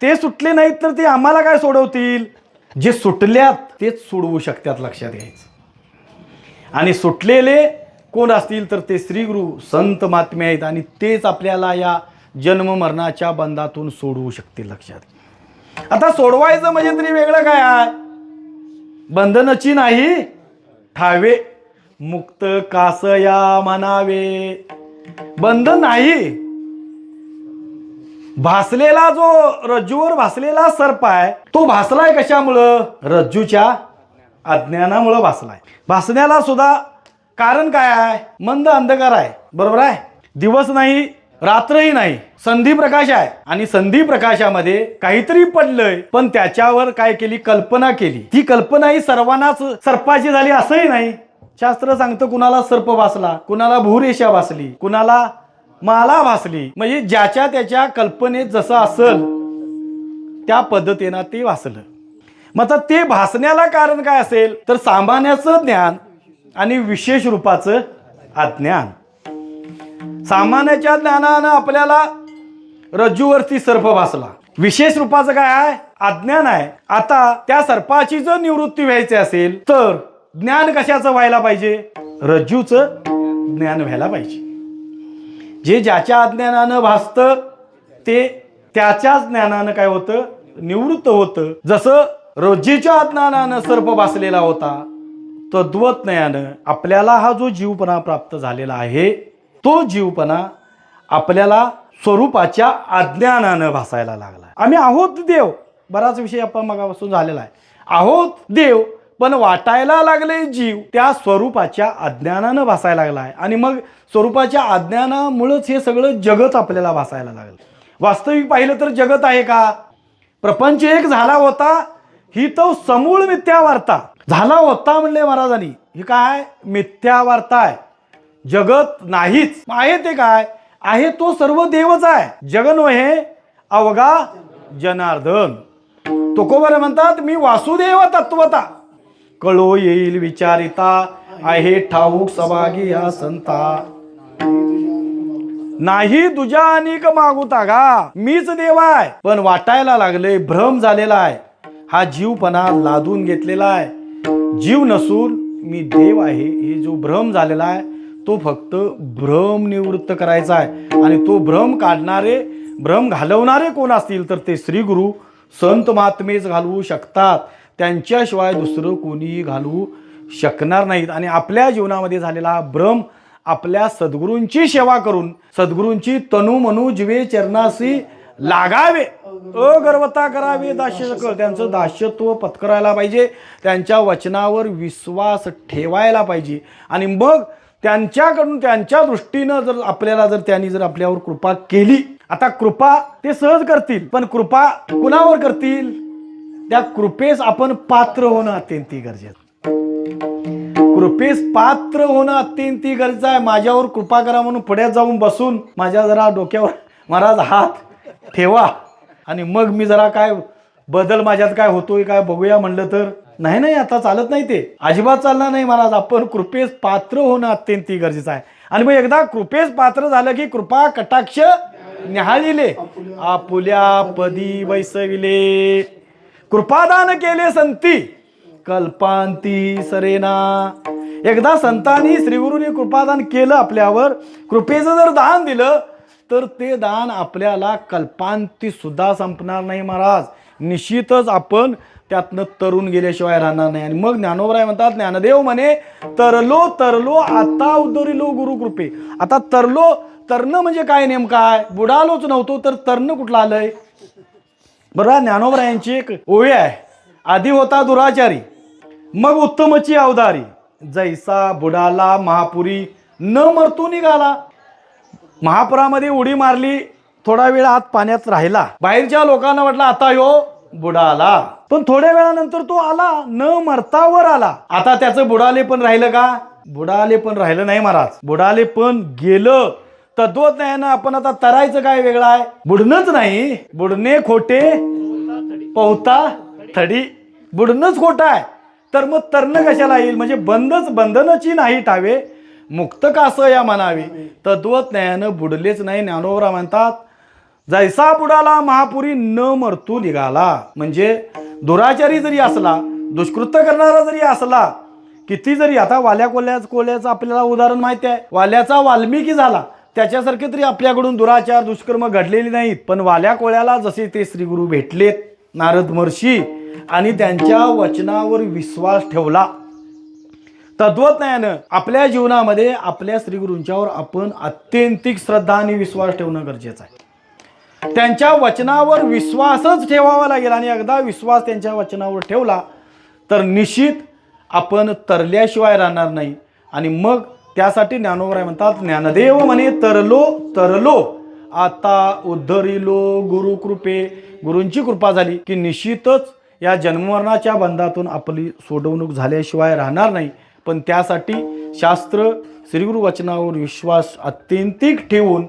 ते सुटले नाहीत तर ते आम्हाला काय सोडवतील. जे सुटल्यात तेच सोडवू शकतात, लक्षात घ्यायचं. आणि सुटलेले कोण असतील तर ते श्रीगुरु संत महात्मे आहेत आणि तेच आपल्याला या जन्म मरणाच्या बंधातून सोडवू शकतील, लक्षात. आता सोडवायचं म्हणजे तरी वेगळं काय आहे. बंधनची नाही ठावे, मुक्त कासया म्हणावे. बंधन नाही. भासलेला जो रज्जूवर भासलेला सर्प आहे तो भासलाय कशामुळं. रज्जूच्या अज्ञानामुळं भासलाय. भासण्याला सुद्धा कारण काय आहे. मंद अंधकार आहे, बरोबर आहे. दिवस नाही रात्रही नाही, संधी प्रकाश आहे. आणि संधी प्रकाशामध्ये काहीतरी पडलंय, पण त्याच्यावर काय केली, कल्पना केली. ती कल्पना ही सर्वांनाच सर्पाची झाली असंही नाही. शास्त्र सांगतं कुणाला सर्प भासला, कुणाला भूरेषा भासली, कुणाला माला भासली. म्हणजे ज्याच्या त्याच्या कल्पनेत जसं असल त्या पद्धतीनं ते भासलं. मग आता ते भासण्याला कारण काय असेल तर सामान्याचं ज्ञान आणि विशेष रूपाचं अज्ञान. सामान्याच्या ज्ञानानं आपल्याला रज्जूवरती सर्प भासला, विशेष रूपाचं काय आहे, अज्ञान आहे. आता त्या सर्पाची जर निवृत्ती व्हायची असेल तर ज्ञान कशाचं व्हायला पाहिजे, रज्जूचं ज्ञान व्हायला पाहिजे. जे ज्याच्या अज्ञानानं भासतं ते त्याच्याच ज्ञानानं काय होतं, निवृत्त होतं. जसं रज्जूच्या अज्ञानानं सर्प भासलेला होता, तद्वज्ञानं आपल्याला हा जो जीवपणा प्राप्त झालेला आहे तो जीवपणा आपल्याला स्वरूपाच्या अज्ञानानं भासायला लागला. आम्ही आहोत देव, बराच विषय आपण मगापासून झालेला आहे. आहोत देव, पण वाटायला लागले जीव त्या स्वरूपाच्या अज्ञानानं भासायला लागलाय. आणि मग स्वरूपाच्या अज्ञानामुळेच हे सगळं जगत आपल्याला भासायला लागलं. वास्तविक पाहिलं तर जगत आहे का, प्रपंच एक झाला होता ही तो समूळ मिथ्या वार्ता. झाला होता म्हणले महाराजांनी, ही काय मिथ्या वार्ता आहे, जगत नाहीच. आहे ते काय आहे, तो सर्व देवच आहे. जगन हे अवघा जनार्दन. तुकोबर म्हणतात मी वासुदेव तत्वता, कळो येईल विचारिता, आहे ठाऊक सभागी या संता. नाही तुझ्या अनेक मागुता गा, मीच देव आहे, पण वाटायला लागले, भ्रम झालेला आहे. हा जीवपणा लादून घेतलेला आहे. जीव नसून मी देव आहे, हे जो भ्रम झालेला आहे तो फक्त भ्रम निवृत्त करायचा आहे. आणि तो भ्रम काढणारे, भ्रम घालवणारे कोण असतील तर ते श्री गुरु संत महात्मेच घालवू शकतात. त्यांच्याशिवाय दुसरं कोणीही घालवू शकणार नाहीत. आणि आपल्या जीवनामध्ये झालेला हा भ्रम आपल्या सद्गुरूंची सेवा करून, सद्गुरूंची तनु मनु जिवे चरणासी लागावे, अगर्वता करावे, दास्य सकळ, त्यांचं दास्यत्व पत्करायला पाहिजे. त्यांच्या वचनावर विश्वास ठेवायला पाहिजे. आणि मग त्यांच्याकडून, त्यांच्या दृष्टीनं जर आपल्याला, जर त्यांनी जर आपल्यावर कृपा केली, आता कृपा ते सहज करतील, पण कृपा कुणावर करतील, त्या कृपेस आपण पात्र होणं अत्यंत गरजेचं. कृपेस पात्र होणं अत्यंत गरजेचं आहे. माझ्यावर कृपा करा म्हणून पुढ्यात जाऊन बसून माझ्या जरा डोक्यावर महाराज हात ठेवा आणि मग मी जरा काय बदल माझ्यात काय होतोय काय बघूया म्हणलं तर नाही, आता चालत नाही, ते अजिबात चालणार नाही महाराज. आपण कृपेस पात्र होणं अत्यंत गरजेचं आहे. आणि मग एकदा कृपेस पात्र झालं की कृपा कटाक्ष न्याहाळिले, आपुल्या पदी बैसविले. कृपादान केले संती, कल्पांती सरेना. एकदा संतांनी श्रीगुरूंनी कृपादान केलं आपल्यावर, कृपेचं जर दान दिलं तर ते दान आपल्याला कल्पांती सुद्धा संपणार नाही महाराज. निश्चितच आपण त्यातनं तरुण गेल्याशिवाय राहणार नाही. आणि मग ज्ञानोबराय म्हणतात, ज्ञानदेव म्हणे तरलो तरलो आता उद्धरिलो गुरुकृपे. आता तरलो, तरणं म्हणजे काय नेमकं आहे, बुडालोच नव्हतो तर तरणं कुठलं आलंय, बरं, ज्ञानोबरायांची एक ओवी आहे. आधी होता दुराचारी, मग उत्तमची अवधारी, जैसा बुडाला महापुरी न मरतो निघाला. महापुरामध्ये उडी मारली, थोडा वेळ आत पाण्यात राहिला. बाहेरच्या लोकांना वाटलं आता ह्यो बुडाला, पण थोड्या वेळानंतर तो आला, न मरता वर आला. आता त्याचं बुडाले पण राहिलं का? बुडाले पण राहिलं नाही महाराज, बुडाले पण गेलं. तत्वज्ञानानं आपण आता तरायचं काय वेगळं आहे? बुडणंच नाही, बुडणे खोटे पोहता थडी, बुडणंच खोटं आहे. तर मग तरणं कशाला येईल? म्हणजे बंधनची नाही ठावे, मुक्त कास या म्हणावे. तत्वज्ञानानं बुडलेच नाही. ज्ञानोबा म्हणतात जैसा बुडाला महापुरी न मरतो निघाला. म्हणजे दुराचारी जरी असला, दुष्कृत्य करणारा जरी असला, किती जरी, आता वाल्या कोल्याचं आपल्याला उदाहरण माहिती आहे. वाल्याचा वाल्मिकी झाला, त्याच्यासारखे तरी आपल्याकडून दुराचार दुष्कर्म घडलेली नाहीत. पण वाल्या कोळ्याला जसे ते श्रीगुरु भेटलेत, नारद महर्षी, आणि त्यांच्या वचनावर विश्वास ठेवला. तत्वज्ञानानं आपल्या जीवनामध्ये आपल्या श्रीगुरूंच्यावर आपण अत्यंतिक श्रद्धा आणि विश्वास ठेवणं गरजेचं आहे. त्यांच्या वचनावर विश्वासच ठेवावा लागेल. आणि एकदा विश्वास त्यांच्या वचनावर ठेवला तर निश्चित आपण तरल्याशिवाय राहणार नाही. आणि मग त्यासाठी ज्ञानोबराय म्हणतात, ज्ञानदेव म्हणे तरलो आता उद्धरिलो गुरु कृपे. गुरूंची कृपा झाली की निश्चितच या जन्ममरणाच्या बंधातून आपली सोडवणूक झाल्याशिवाय राहणार नाही. पण त्यासाठी शास्त्र श्रीगुरु वचनावर विश्वास अत्यंतिक ठेवून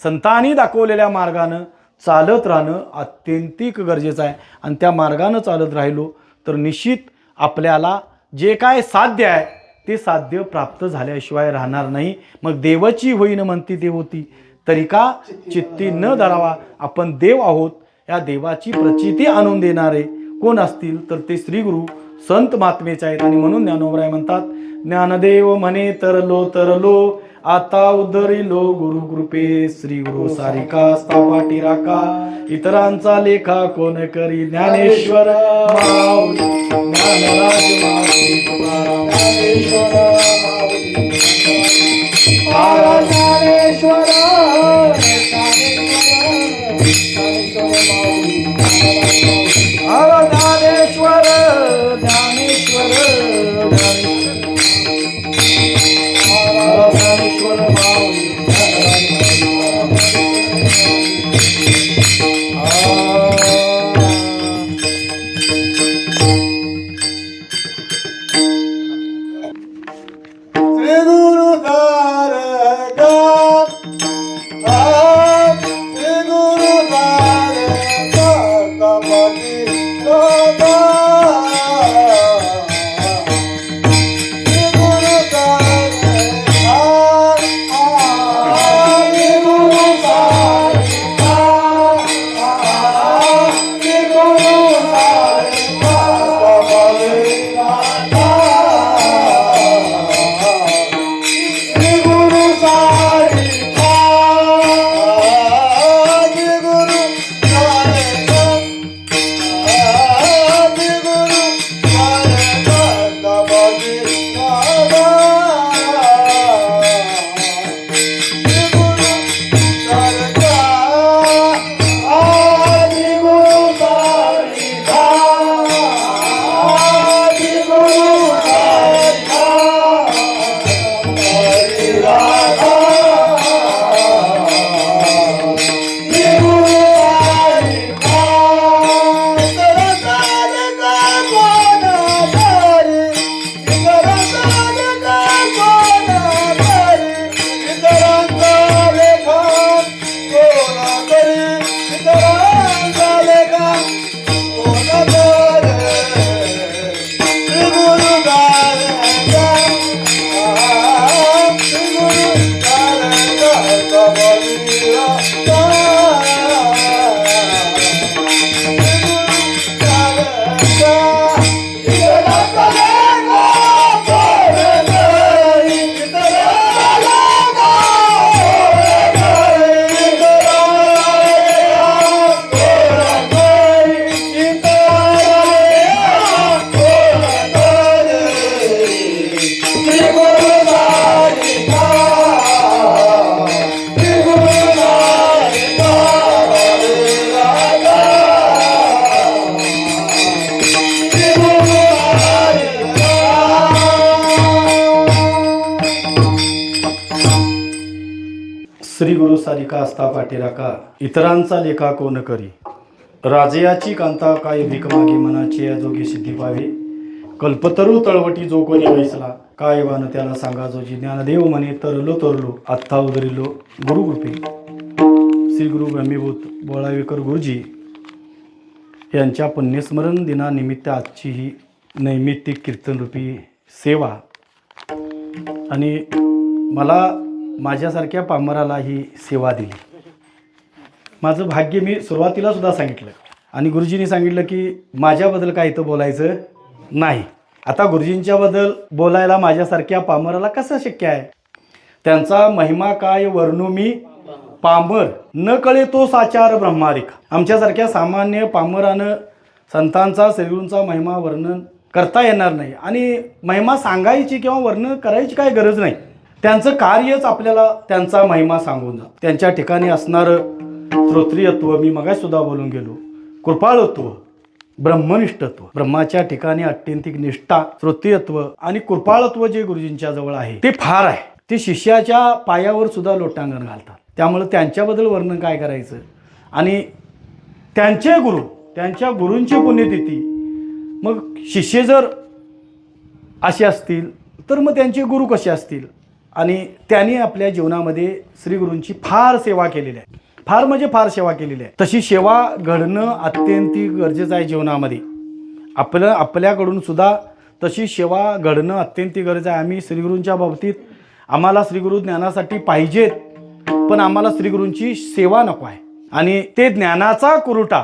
संतांनी दाखवलेल्या मार्गानं चालत राहणं अत्यंतिक गरजेचं आहे. आणि त्या मार्गानं चालत राहिलो तर निश्चित आपल्याला जे काय साध्य आहे ते साध्य प्राप्त झाल्याशिवाय राहणार नाही. मग देवाची होईन म्हणती ते होती, तरी का चित्ती न धरावा. आपण देव आहोत, या देवाची प्रचिती आणून देणारे कोण असतील तर ते श्रीगुरु संत महात्मेचे आहेत. आणि म्हणून ज्ञानोबराय म्हणतात, ज्ञानदेव म्हणे तरलो आता उद्धरिलो गुरु कृपे. श्री गुरु सारिका स्थापाटी राका, इतरांचा लेखा कोण करी. ज्ञानेश्वर माऊली, ज्ञानराज माऊली तुकाराम, ज्ञानेश्वर माऊली, ज्ञानेश्वर श्री गुरु सारिका असता पाठीराखा इतरांचा लेखा कोण करी राजयाची कांता काय भीक मागे मनाची जोगी सिद्धी पावे कल्पतरू तळवटी जो कोणी वैसला काय वान त्याला सांगा जो ज्ञानदेव म्हणे तरलो आत्ता उदरिलो गुरुकृपे श्री गुरु ब्रह्मीभूत बोळावेकर गुरुजी यांच्या पुण्यस्मरण दिनानिमित्त आजची ही नैमित्तिक कीर्तनरूपी सेवा आणि मला माझ्यासारख्या पामराला ही सेवा दिली. माझं भाग्य मी सुरुवातीला सुद्धा सांगितलं आणि गुरुजींनी सांगितलं की माझ्याबद्दल काय इथं बोलायचं नाही. आता गुरुजींच्याबद्दल बोलायला माझ्यासारख्या पामराला कसं शक्य आहे. त्यांचा महिमा काय वर्णू मी पामर न कळे तो साचार ब्रह्मारिक. आमच्यासारख्या सामान्य पामरानं संतांचा श्रीगुरूंचा महिमा वर्णन करता येणार नाही आणि महिमा सांगायची किंवा वर्णन करायची काय गरज नाही. त्यांचं कार्यच आपल्याला त्यांचा महिमा सांगून जा. त्यांच्या ठिकाणी असणारं श्रोत्रियत्व मी मगासुद्धा बोलून गेलो, कृपाळत्व, ब्रह्मनिष्ठत्व, ब्रह्माच्या ठिकाणी अत्यंतिक निष्ठा, श्रोत्रियत्व आणि कृपाळत्व जे गुरुजींच्या जवळ आहे ते फार आहे. ते शिष्याच्या पायावर सुद्धा लोटांगण घालतात. त्यामुळे त्यांच्याबद्दल वर्णन काय करायचं. आणि त्यांचे गुरु, त्यांच्या गुरूंची पुण्यतिथी, मग शिष्य जर असे असतील तर मग त्यांचे गुरु कसे असतील. आणि त्यांनी आपल्या जीवनामध्ये श्रीगुरूंची फार सेवा केलेली आहे. फार म्हणजे फार सेवा केलेली आहे. तशी सेवा घडणं अत्यंतिक गरजेचं आहे जीवनामध्ये. आपल्याकडून सुद्धा तशी सेवा घडणं अत्यंतिक गरजेचं आहे. आम्ही श्रीगुरूंच्या बाबतीत आम्हाला श्रीगुरू ज्ञानासाठी पाहिजेत, पण आम्हाला श्रीगुरूंची सेवा नको आहे. आणि ते ज्ञानाचा कुरुटा,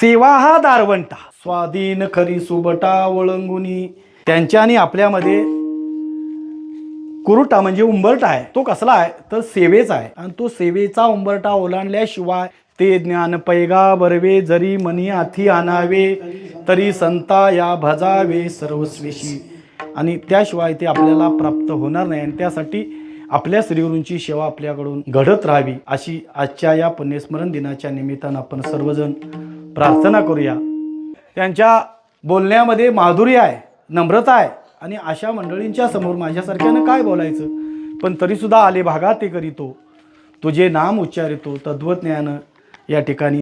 सेवा हा दारवंटा, स्वाधीन खरी सुबटा ओळंगुनी. त्यांच्यानी आपल्यामध्ये कुरुटा म्हणजे उंबरटा आहे. तो कसला आहे तर सेवेचा आहे. आणि तो सेवेचा उंबरटा ओलांडल्याशिवाय ते ज्ञान पैगा बरवे जरी मनी हाती आणावे तरी संता या भजावे सर्वस्वेशी. आणि त्याशिवाय ते आपल्याला प्राप्त होणार नाही. आणि त्यासाठी आपल्या श्रीगुरूंची सेवा आपल्याकडून घडत राहावी अशी आजच्या या पुण्यस्मरण दिनाच्या निमित्तानं आपण सर्वजण प्रार्थना करूया. त्यांच्या बोलण्यामध्ये माधुर्य आहे, नम्रता आहे. आणि अशा मंडळींच्या समोर माझ्यासारख्यानं काय बोलायचं. पण तरीसुद्धा आले भागा ते करीतो, तुझे नाम उच्चारितो तद्वज्ञान या ठिकाणी